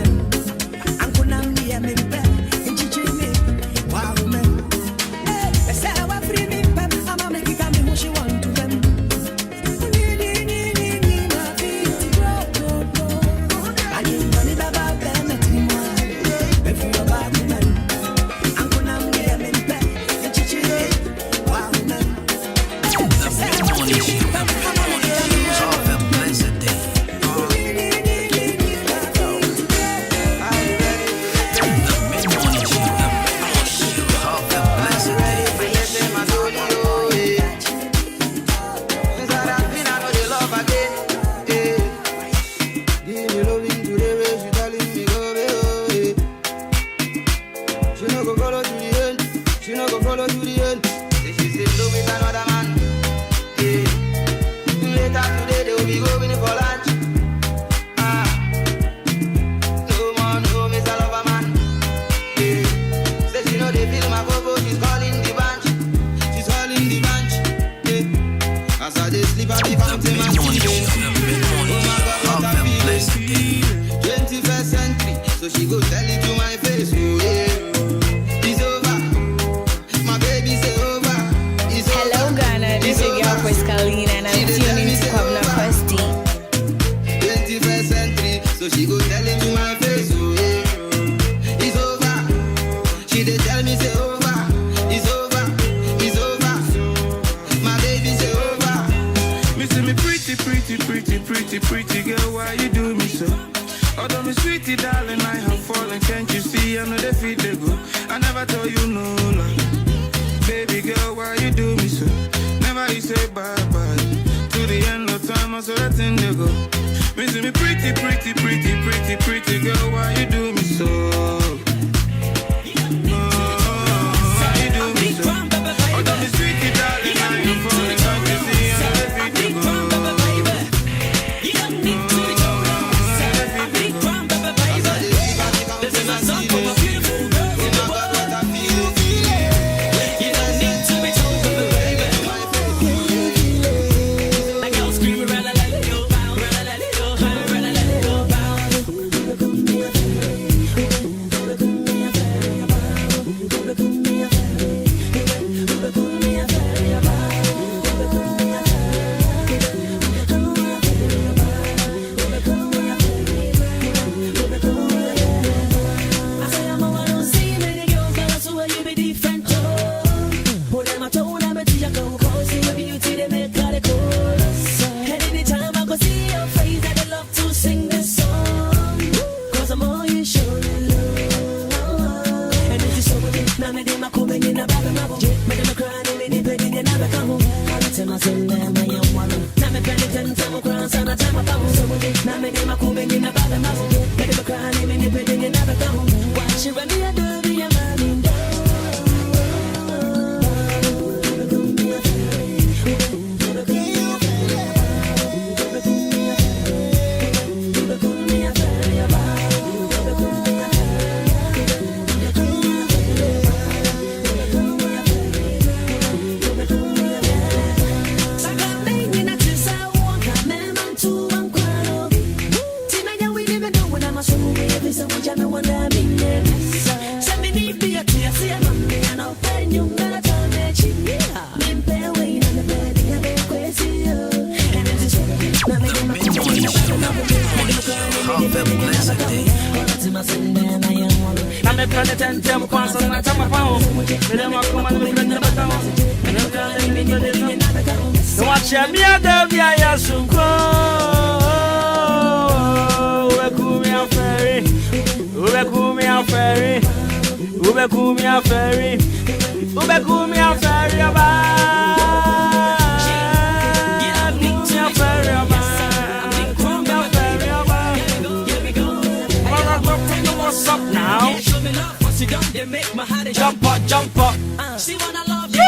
Jump up. See when I love you,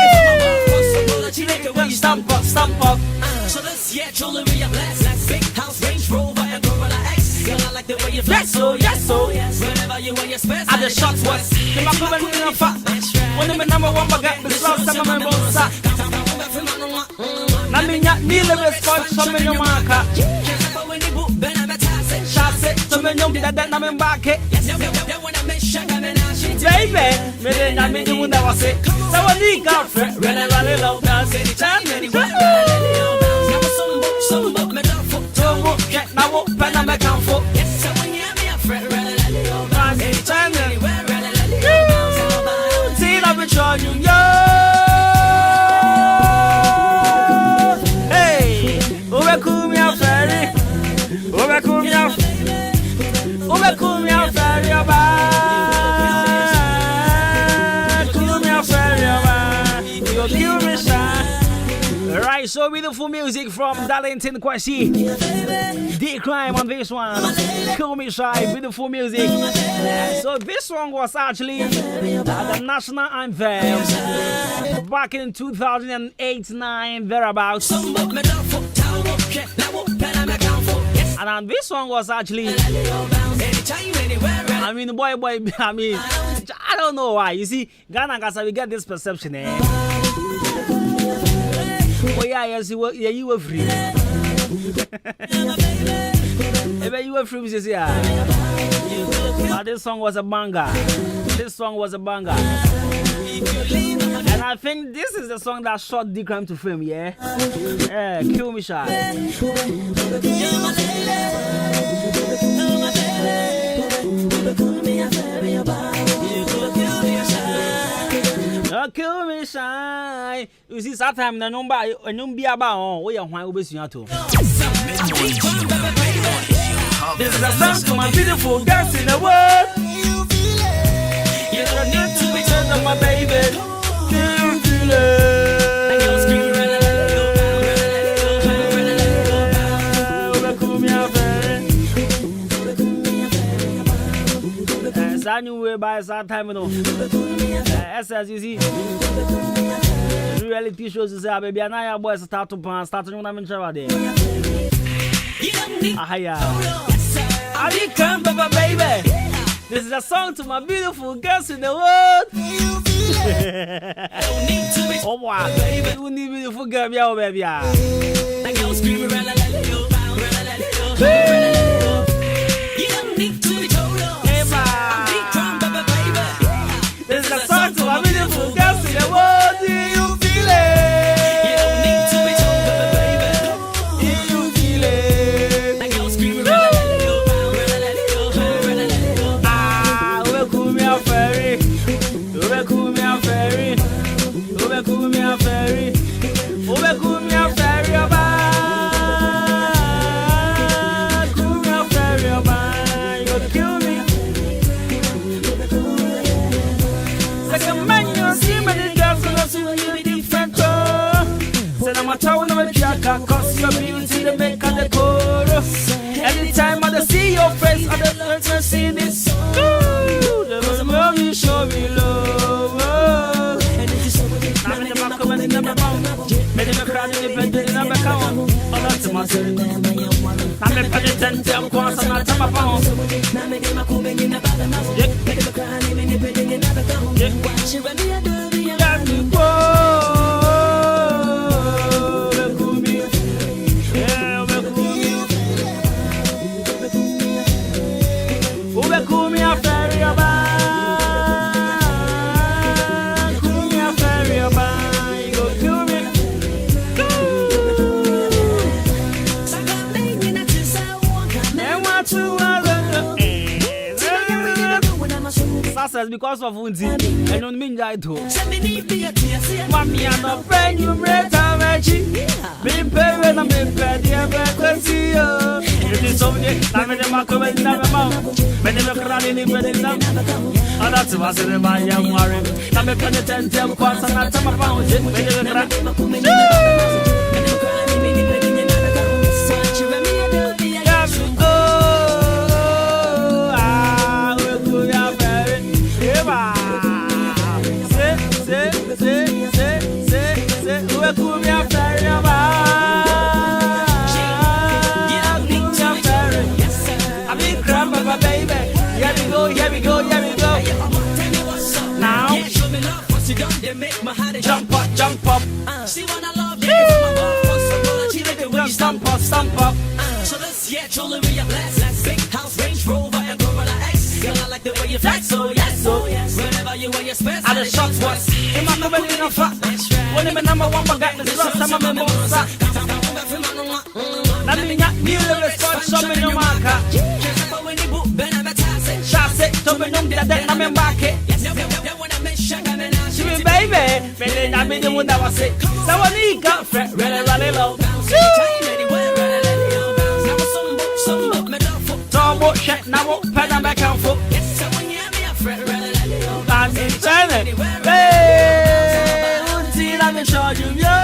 make the way you stamp up. So let's jewelry, I'm last. Big house, Range Rover, and Corolla X. Girl, I like the way you flex, yes. Whenever you wear your spare, I just shot west. When I'm number one, I got the slow time on my bosa. I mean, not nearly response from your marker. Shots it to me, that I'm back. Baby, maybe I mean you never say. So I need girlfriend, really love dance. Some book me down for. Now what pen I'm account for. Yes, so when you me a friend, really love dance. See, I've been showing you, yo. Hey, cool me a ferry. Cool me a ferry. Right, so beautiful music from Darlington Kwesi. D Crime on this one. Kill Me Shy, beautiful music. So this song was actually the national anthem back in 2008-9 thereabouts. And this song was actually, I mean, boy, I mean, I don't know why. You see, Ghana guys, we get this perception, eh? Oh yeah, yes, you were free. You were free, yeah. But this song was a banger. And I think this is the song that shot D Crime to fame, yeah? Yeah, Kill Me Shy. Kill me shy. You see, sometimes the number and be about where you're why we see you too. This is a song to my beautiful girls in the world. You don't need to be turned on my baby. Do you feel it? Anyway, by that time, you know, as you see, reality shows is a baby, and I boys start to when I'm in trouble there. Ahenkan, baby. This is a song to my beautiful girls in the world. Oh, wow, baby, you need beautiful girl, baby. That girl screaming, you don't need to be told. This is a song to my beautiful girls in the world. Do you feel it? You don't need to be told, baby. Do you feel it? That girl screaming, ah, we cool me a ferry. We cool me a ferry. We cool me a ferry. We cool me a ferry. Cool me a ferry. You kill me. I'm a town of a jacket, cause your beauty the make of the chorus. Anytime I see your face, I don't see this. The love you show me love. And it is so good. I'm in the back of the number one. Made him a crowd in the bed in the back of one. Oh, that's my son. I'm a president, I'm cross and I'm a pound. I'm making my coming in the bottom of the make him a crowd in the bed in the back of one. Watch you when you do the Cool me success because of Unzi. I don't mean that too. Mommy, I'm not friend, you break a magic. Be parent, I'm in bed, yeah, but see you. It is so good. I'm in the market, I'm never mouth. When they look around in the bed, and that's what's in my young warrior. I'm a penitent, I'm quite a lot of my pounds. When they look around. Here we go. Now, jump up. See when I love you, stomp up. So let's get jewelry and let's big house, Range Rover and Corolla X. Girl, I like the way you flex, so yes. Whenever you wear your space, I the shots was in my comedy in a fat. When I'm number one, I got the trust, I'm a member. Nothing got new response, show me no marker. I'm in back it. She be baby, feeling I be the one that was sick. So I need got fret, really low. Turbo check, now what pen and back and foot. I'm in China. Hey, see, let me show you, yo.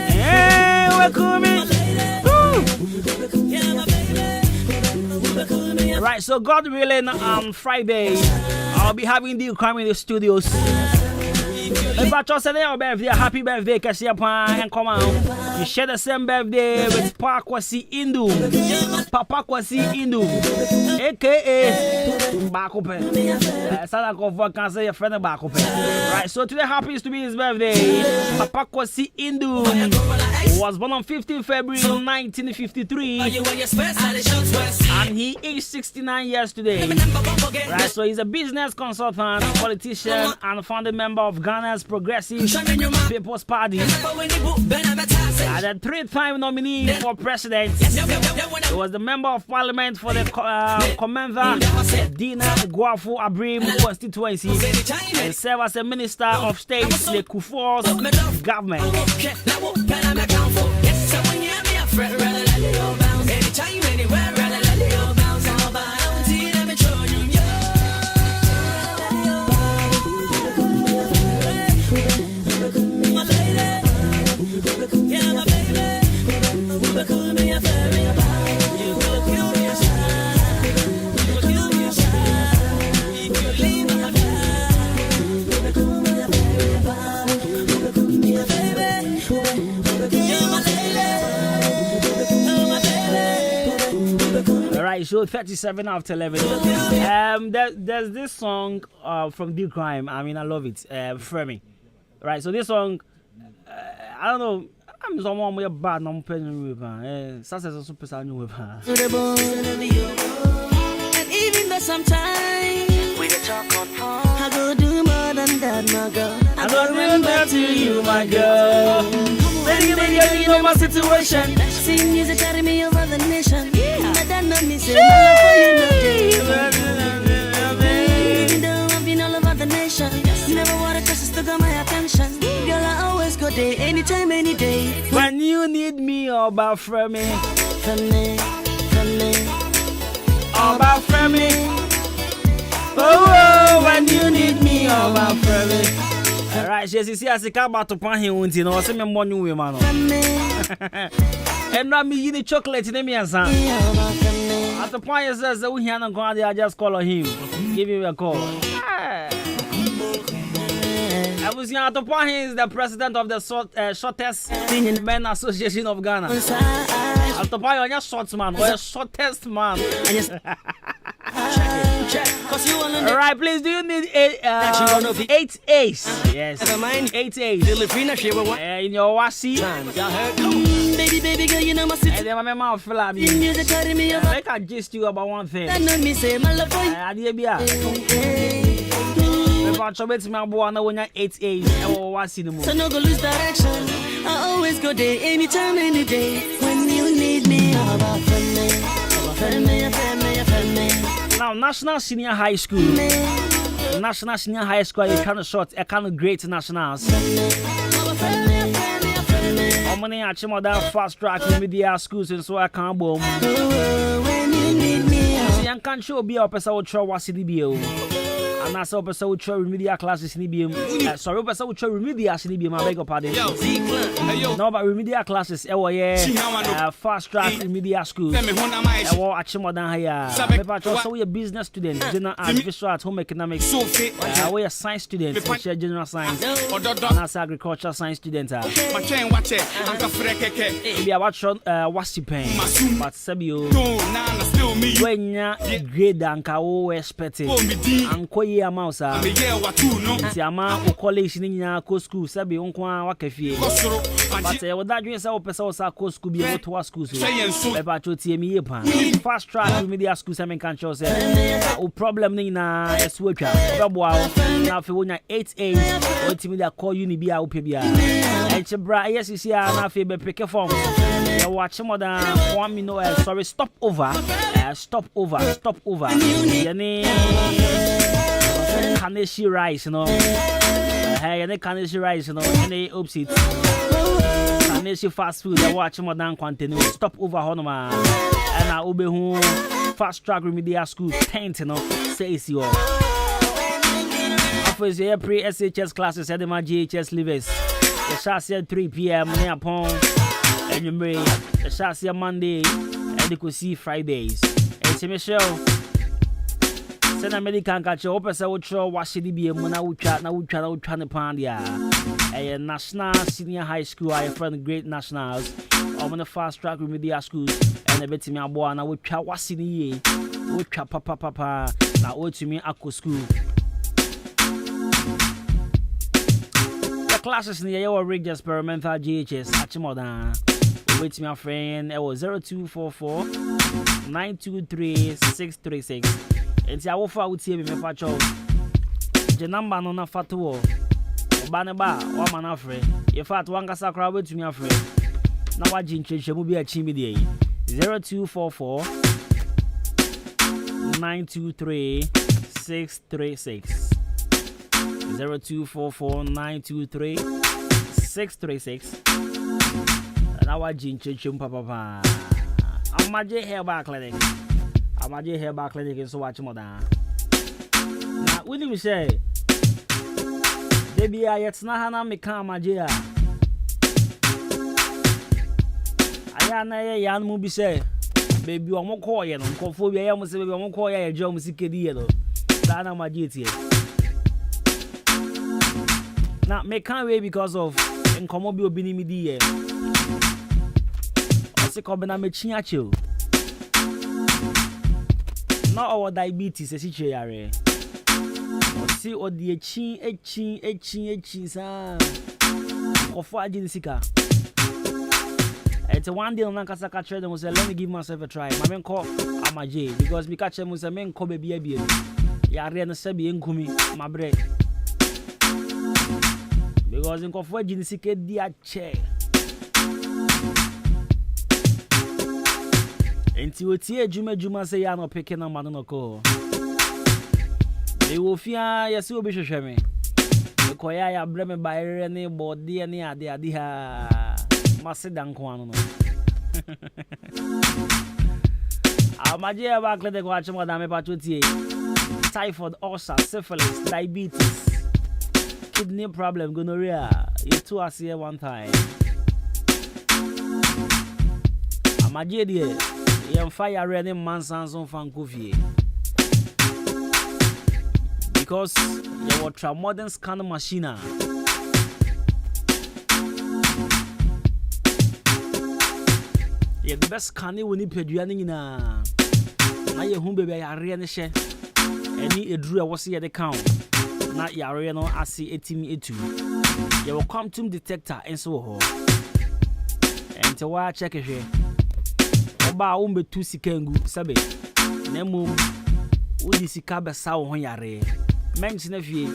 Hey, we're coming. Right, so God willing, on Friday, I'll be having the crime in the studios. If I just say your birthday, happy birthday, Kasiapa, and come on. You share the same birthday with Pakwasi Indu, Papa Kwasi Indu, aka Bakope. Salakova can say your friend Bakope. Right, so today happens to be his birthday. Papa Kwasi Indu was born on 15 February 1953, and he is 69 years today. Right, so he's a business consultant, politician, and founding member of Ghana's Progressive People's Party, and a three-time nominee for president. He was the member of parliament for the Comenva Dina Guafu Abrim constituency, and served as a minister of state in the Kufuor's government. So 37 after 11. There's this song from Big Crime. I mean, I love it. Fremi. Right. So this song, I don't know. I'm someone with a bad number. Success is super sad. And even though sometimes we talk on phone, I go do more than that, my girl. I go remember to you, my girl. Baby, you know my situation. Sing music carry me over the nation. That not me say my love for you no day. Even though I've been all over the nation, never water cause still got my attention. Girl, I always go there, anytime, any day. When you need me, all about from me. All about from me. Oh, when you need me, all about from me. Alright, she see as I come back to pan him, you know, see me money with man. And now me eat the chocolate in me and son. At the point says that we here not going I just call him. Give him a call. I was at the point he is the president of the shortest men association of Ghana. At the point on your short man or your shortest man. Alright, please, do you need 8 A's? Yes, 8 A's. In your washie. Baby, girl, you know my city. And then my mouth fell at me. I can gist you about one thing. That not me say my love for you. I did be a. If I try to my boy, now when you're 8 A's, I will watch the movie. So no go lose direction. I always go there, anytime, any day. When you need me, all about for me. National Senior High School. National Senior High School, you kind of short, a kind of great nationals. How many actually fast track media schools and so I can't boom. You can't show be a person who try what CDBO. And that's a person who try remedial classes in EBM. Sorry, person who try remedial in EBM. I beg your pardon. No, but remedial classes, fast track remedial schools. Actually more than here. So we a business student, general art, visual art, home economics. We a science student, general science. And that's agricultural science student. Maybe I watch what's pain, but Sabio when you grade and cow expected and koye amousa. See a man who college in your school, Sabi unkwa wakafi. But that you say person co school be able to school. About your TME pan. Fast track media school semen can show say problem na eswetwa. Now if you want 8A or media call you ni bia upebia. And chebra yes you see na fe be pick form. You watch more than 1 minute sorry stop over. Stop over. Yani Kanishi rice, you know. Hey, any Kanishi rice, you know. Any oopsie. Kanishi fast food. I watch more than continue. Stop over, Honoma. And I obey who fast track remedial school tent, you know. Says you all. After the pre-SHS classes, at the GHS livers. The shall say 3 p.m. near upon. And you may. The shall say Monday. And you could see Fridays. And Michelle. Send American catch your opera outro, wash it be a mona chat now trying to pound ya. A national senior high school, I friend great nationals. I'm on the fast track remedial schools and a bit to me a boy and I would chat what's in the year. Would chat papa. Now what to me aqua school. The classes in the Iowa Rig experimental GHS Achimoda. Wait to me a friend. It was 0244 923 636. And I offer out here with me patrol. The number no na fatuo. Obaneba, one man afraid. If at one gasakra with me afraid. Now I jinch will be a chimney. 0244 923 636. 0244 923 636. And our jinch papa. I'm my J hair back clinic. I'm a hair back clinic and so watch more than. Now, when you say, Debbie, I yet Nahana me come, my dear. I am a young movie say, baby, I'm more coy and conform. I almost say, I'm more coy, a John Music. Dana, my duty. Now, make can't wait because of Incomobile Binimidi. I say, Cobana Mechiacho. Not our diabetes, a situation. See, or the chin, or 4 Jinsika. It's a one day on Nankasaka trade and was let me give myself a try. My man called Amaje because me catch him was a man called baby. Yariana Sabi and Kumi, my bread. Because in Kofa Jinsika, dear chair. Until it's here, Juma say, I'm not picking up no call. They will fear, yes, you'll be sure me. The Koya blame by any body, any idea, Macedan Quano. I'm dear back let the watch Madame Patuti. Typhoid, ulcer, syphilis, diabetes, kidney problem, gonorrhea. You two are here one time. I'm a dear. You fire ready man sans on fan coffee because you want a modern scanner machine. You the best scanner when you pay in now you home baby I really share any a drew was here the count not your no I see 18 you will come to detector and so on and to why check it here. Ba umbe tu sikengu sabe nemu udi sikabe sawo hon yare mention na fie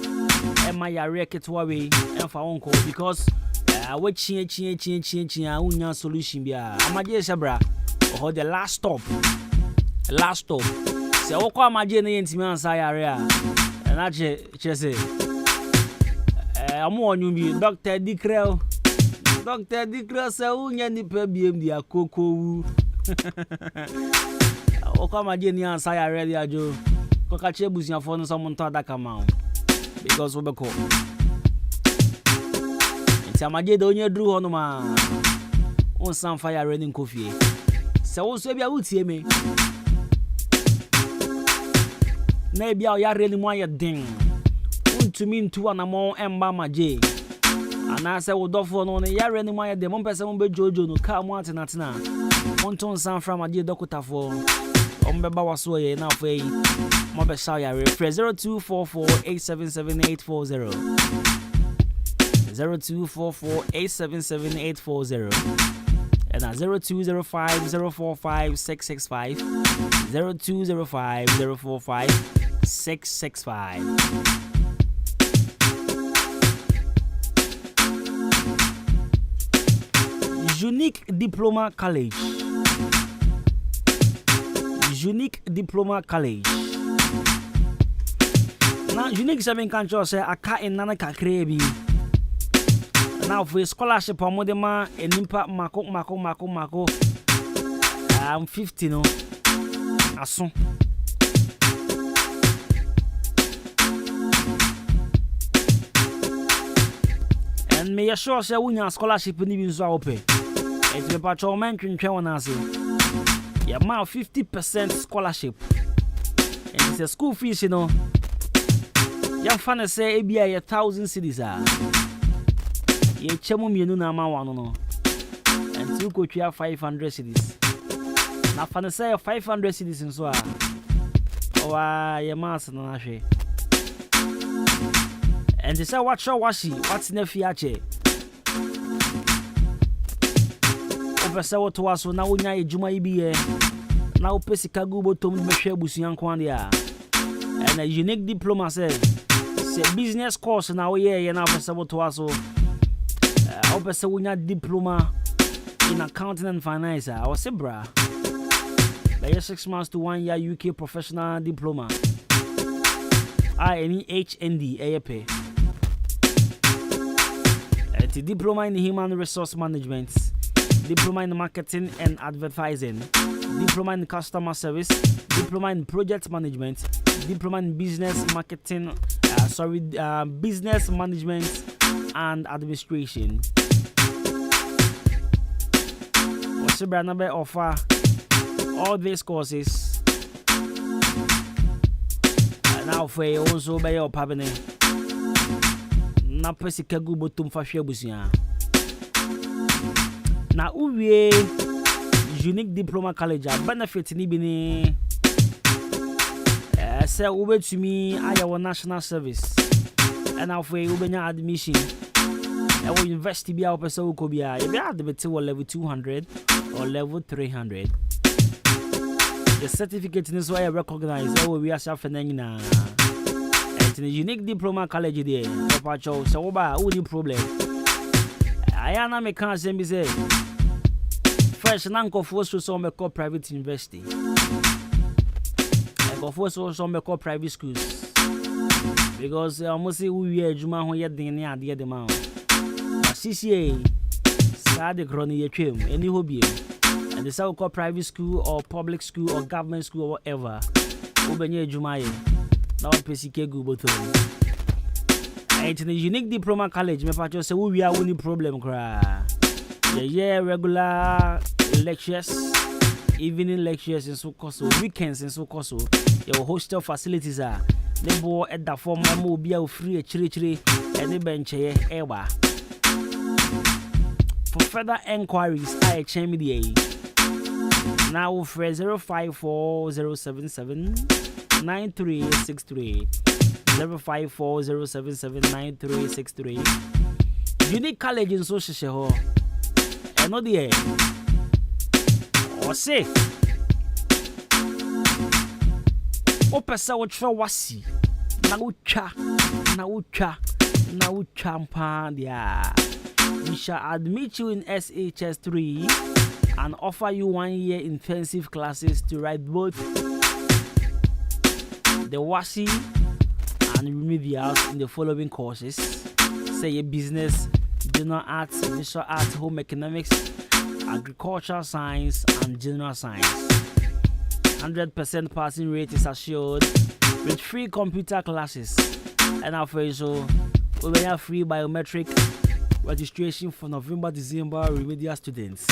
e ma yare ketwa we emfa wonko because we chie unya solution bia amaje sebra oh the last stop Se wo kwa maje na yentimi ansa yare a. Na che say. Amu onyu bi Dr. Dikrel. Dr. Dikrel se unya ni pa biem dia kokowu. Wo kwa maje ni ansa yare dia jo. Ko ka che busiafo no so mo nto adaka ma o. Because we be ko. Nti amaje de onye dru ho no ma. On san fire running coffee. Se wo so bia wutie me. Na bia o ya reli mo aye den. Untumi ntu anamo emba maje. Ana se wo dofo no ya reli mo aye den. Mo pese mo be jojo no ka mo atenatena. Mo nton san fra maje dokotafo. O mbeba waso ye na afo yi. Mo be sha ya re 0244877840. 0244877840 and 0205045665 0205045665. Unique Diploma College. Unique Diploma College. Now Unique 7 country say aka in nana kakre bi. Now for scholarship amodema enimpa mako 50 no aso and me sure say wunya scholarship ni bi nso awope et me pa cho man twentwe wona ase ya ma 50% scholarship and it's a school fees you know ya fane say e bia 1000 cedis ye chemu mienu na ma wano no until ko twa 500 cedis na fa say 500 cedis nso a wa ye mas na na hwe and they say what show washi what's na fi ache opese wo to aso na wonya ejuma ibi na opesi kagu botom be hwe abusuan kwan dia and a unique diploma say business course na wo ye na opese wo to aso opese wonya diploma in accounting and finance. I was bra. By 6 months to 1 year UK professional diploma. Any HND AAP. The diploma in human resource management, diploma in marketing and advertising, diploma in customer service, diploma in project management, diploma in business marketing, business management and administration. Wasibra number offer all these courses. Now for also by your pabene. Na pesi kagu botum fa hwe abusia. Na uwie unique diploma college benefit ni bi ni say ubetumi aya national service. And now for ubenya admission. Our university be our person who could be a level 200 or level 300. The certificate is why I recognize that we are suffering now. And in the unique diploma college there, so only problem. I am a can't say first nanko force to some call private university. I go force also make call private schools. Because I must say we are Juma who yet the idea the mount. CCA Sade Crony Yachim, any hobby, and the so called private school or public school or government school or whatever. Ubenya Jumaye, now PCK Guboto. And in the unique diploma college, my patch say we are only problem cry. Yeah, regular lectures, evening lectures in so weekends in so your hostel facilities are. They bore at the form of be free a chiri and the bench ewa. For further enquiries, I HM the now for 0540779363 0540779363. Unique college in social and not the or say opesa wo twa wasi na ucha mpa dia. We shall admit you in SHS3 and offer you 1 year intensive classes to write both the WASI and remedials in the following courses. Say business, general arts, visual arts, home economics, agricultural science, and general science. 100% passing rate is assured with free computer classes. And after so, we have free biometric registration for November-December remedial students.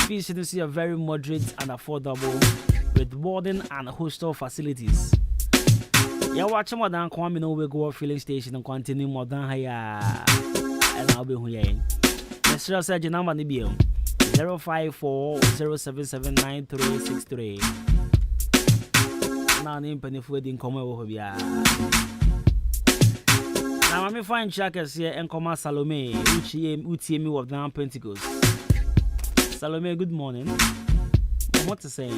Fees are very moderate and affordable with boarding and hostel facilities. Yeah, watch more than Kwame no we go filling station and continue more than higher. And I'll be here. Let's just say the number ni bill 054-077-9363. Now name penny food in come over here. Now I'm find checkers here and come Salome, which UTM of the Pentecost. Salome, good morning. What to say?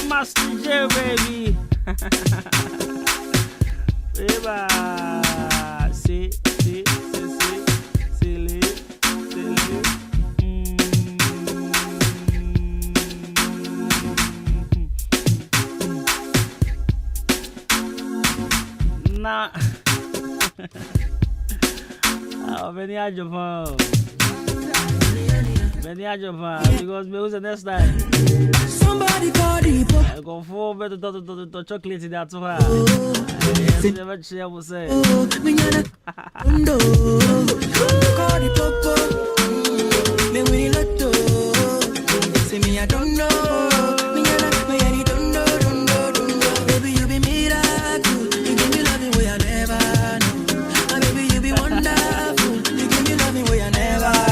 Master J, baby. Eba, see, silly. Nah. Oh, many are Japan. Because who's the next time? Somebody call the pop. I go for better to chocolate in that to her. Never share will say. Call the pop. Me we not to. See me I don't know. Me don't know. Baby you be miracle. You give me loving way I never know. And baby you be wonderful. You give me loving way I never know.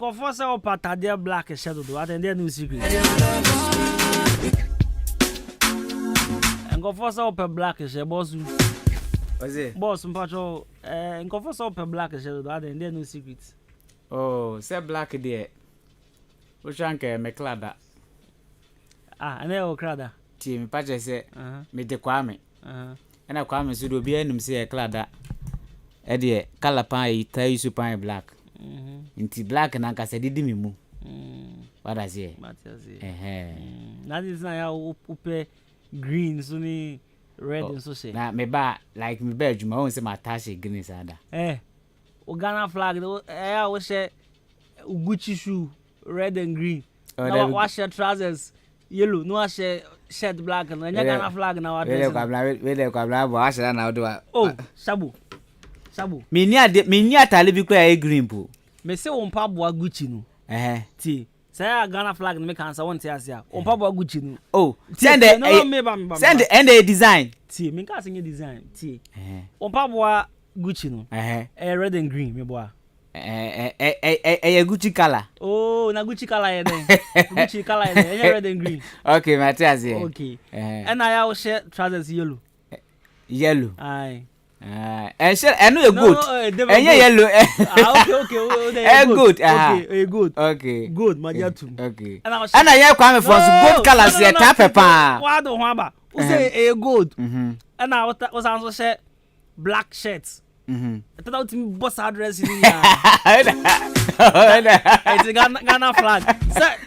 For so patade black shadow do and then no secret. And go for so black shadow boss. Was it? Boss mpacho and go for so black shadow do and then no secret. Oh, say black there. Ushanke me klada. Ah, and o klada. Ti me pache say me de kwame. And kwame so do be enum say klada. E de color pan e tai su pan black. Inti black na kasa didi mi mu. What I say? That is na ya upe green so ni red and so say. Na me ba like me ba adwuma won say ma tashi green sada. O Ghana flag we say Gucci shoe red and green. Now wash your trousers yellow, no wash shirt black and Ghana flag now. We dey kwabla wash that now do. Oh, Sabu. Me ni atale bi kwa green po. Me say on pa boa Gucci no. Ti. Say Ghana flag no make answer won ti ase a. On pa boa Gucci no. Oh, send the design. Ti, me ka sing design. Ti. On pa boa Gucci no. Red and green me boa. Gucci color. Oh, na Gucci color e den. Gucci color e den. Red and green. Okay, Matthias here. Okay. And I will share trousers yellow. Yellow. Aye. And know you good. And yellow. Okay. Good. Okay, good. Okay. Good, my dear too. Okay. And I kwame for good colors here tap pa. What do haba? You say good. And I was also share black shirts. I thought out me boss address in here. It's Ghana flag.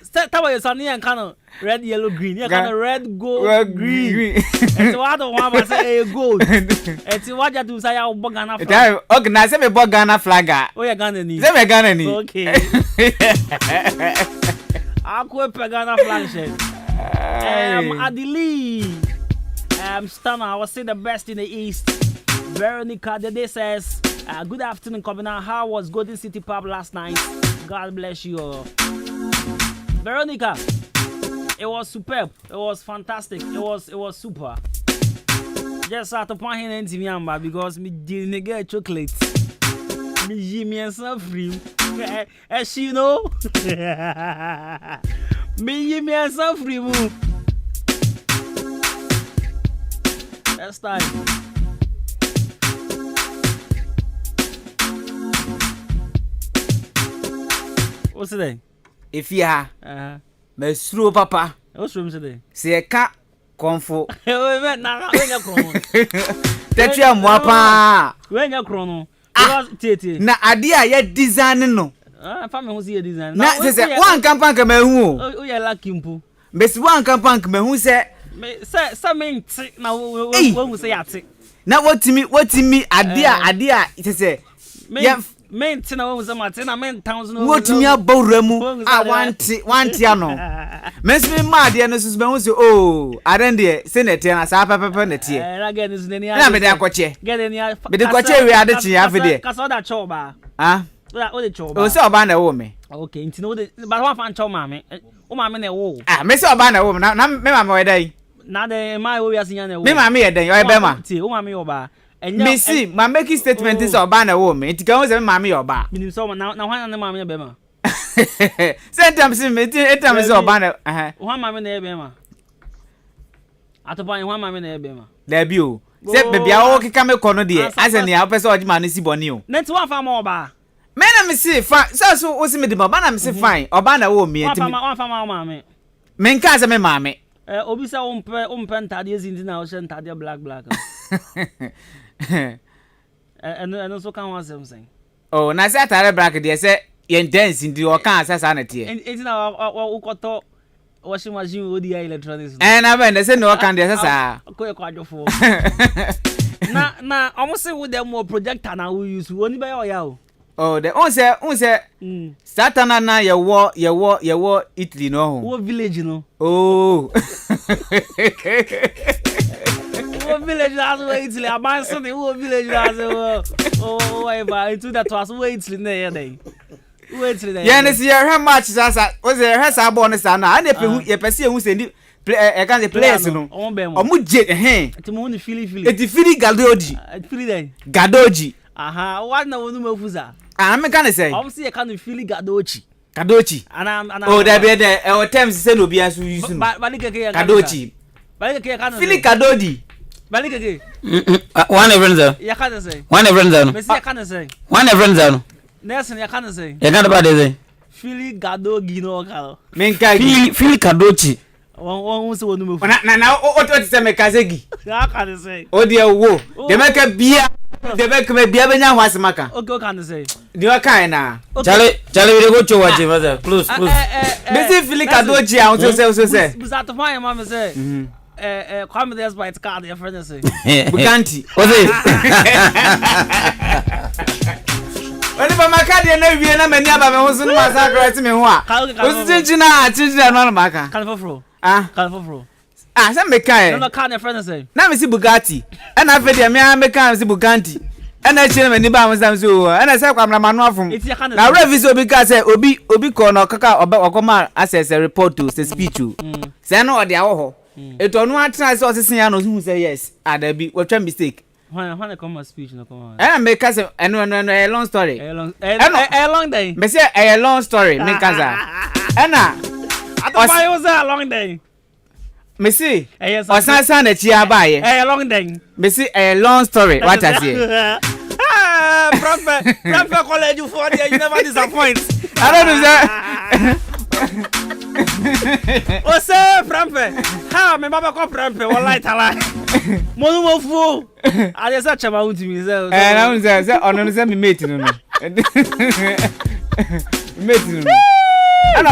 Say tawa yesani and kind red, yellow, green. You kind red, gold, green. It's what the one say gold. It's what you do say you Ghana flag. Okay, now say me Ghana flag. Oh, you Ghana ni. Say me Ghana ni. Okay. I go pe Ghana flag shirt. Adili. Stunner. I was say the best in the East. Veronica Dede says, good afternoon, Commissioner. How was Golden City Pub last night? God bless you all. Veronica, it was superb. It was fantastic. It was super. Just had to point him into me because me didn't get chocolate. Me and some free. As you know, Me me so free move. That's time. What's today? If ya, Mesro Papa. What's room today? See a cat confo. When Tetia Mwapa. When you're chrono. Na adia ye design no. Family who see a design. Na se one campan ka mehu. Oh yeah, lucky mpu. Besi one campan ka mehu se. Say me na wo say ati. Na what me adia se. Men tina wo say mate na men towns no. What me abawra mu a wanti ano. Mesme ma ade no susu mehu se oh arende se na tie na sa papa na tie. Na get this nani. Na me de akoche. Get any. Me de koche we ade chi afi de. Ka so da choba. Ah. O de choba. O se oba na wo me. Okay, ntino wo de ba wa fan choba me. O ma me na wo. Ah, me se oba na wo me na me ma me we dai. Na de my we are senior na wo. Me ma me ye den, o be ma. Ti o ma me oba. Me see, ma make statement is oba na wo me. Nti kan wo se me ma me oba. Minim so na hwan na ma me be ma. Same me etam se oba na hwan ma me na be ma. Atopa hwan ma me na be ma. Da bi o. Se bebia wo keka me kono de. Ase ne a pese ojima no si boni o. Nti wa fa ma oba. Me na me see fine. So wo se me de ba na me see fine. Oba na wo me enti. Wa fa ma me. Me nka se me ma me. Obi sa umpe ntade zinti na o she ntade black. And so can one something. Oh, na se atare black de se yen dance ndi o kan asasa na tie. Enti na o koto washing machine odi electronics. Na be se no kan de asasa. Ko e kwadofo. Na almost say with them more projector na we use woni be o ya o. Oh, the on say Satana na ye wo Italy no ho. Wo village no. Oh. Wo village as wo Italy abanso ni wo village as oh why into that was wo Italy na ye dey. Wo Italy na. Yeah, see your match sasa. Was there has a bonus na. And ye pese hu se ndi e kan the players no. Omu je Ti mo ni fili. Eti fili gadoji. Fili dey. Gadoji. Aha, what na wonu mafuza. I'm can say. Obviously you can feel gadochi. Ana oh there be there our terms say no be as we use no. Gadochi. Balike can. Fili gadodi. Balike. One friend there. Ya can say. One friend there. Me say can say. One friend there. Nelson ya can say. Ya can ba dey say. Fili gadogi no kalo. Me nka fili gadochi. Won se wonu mafu. Na o to say me kazegi. Ya can say. O dia wo. De make bia de make me bia benya ho asemaka. Okay, can say. De o kai na. Chale we go to watch mother. Close. Me see fili gadochi a so say. Bisa to find mama say. Come there's by car your friend say. Buganti. What's it? Wani ba makade na wie na mani aba me ho so no masakra me ho a. O chinchina no maka. Kan foforo. Kan foforo. Say me kai. No can your friend say. Na me si Bugatti. E na fe de me kan si Bugatti. E na chire mani ba mo sam so. E na say kwamra manu afum. Na revise obi ka say obi ko no kaka okoma access report to say speech. Say no ode awo ho. Eto no atena say osisen ya no hu say yes. Adabi we twa mistake. When come speech no come. Me ka say no a long story. A long day. Me say a long story me ka say. E na Why was that a long day? Me see. Osan na chi abaye. A long day. Me see a long story. What I say? Prophet college you for there you never disappoint. I don't know that. O say Prophet. Ha me baba ko Prophet wallahi tala. Mo no fu. I just say chama untimi say. Na unse say ono say me mate no. Mate no.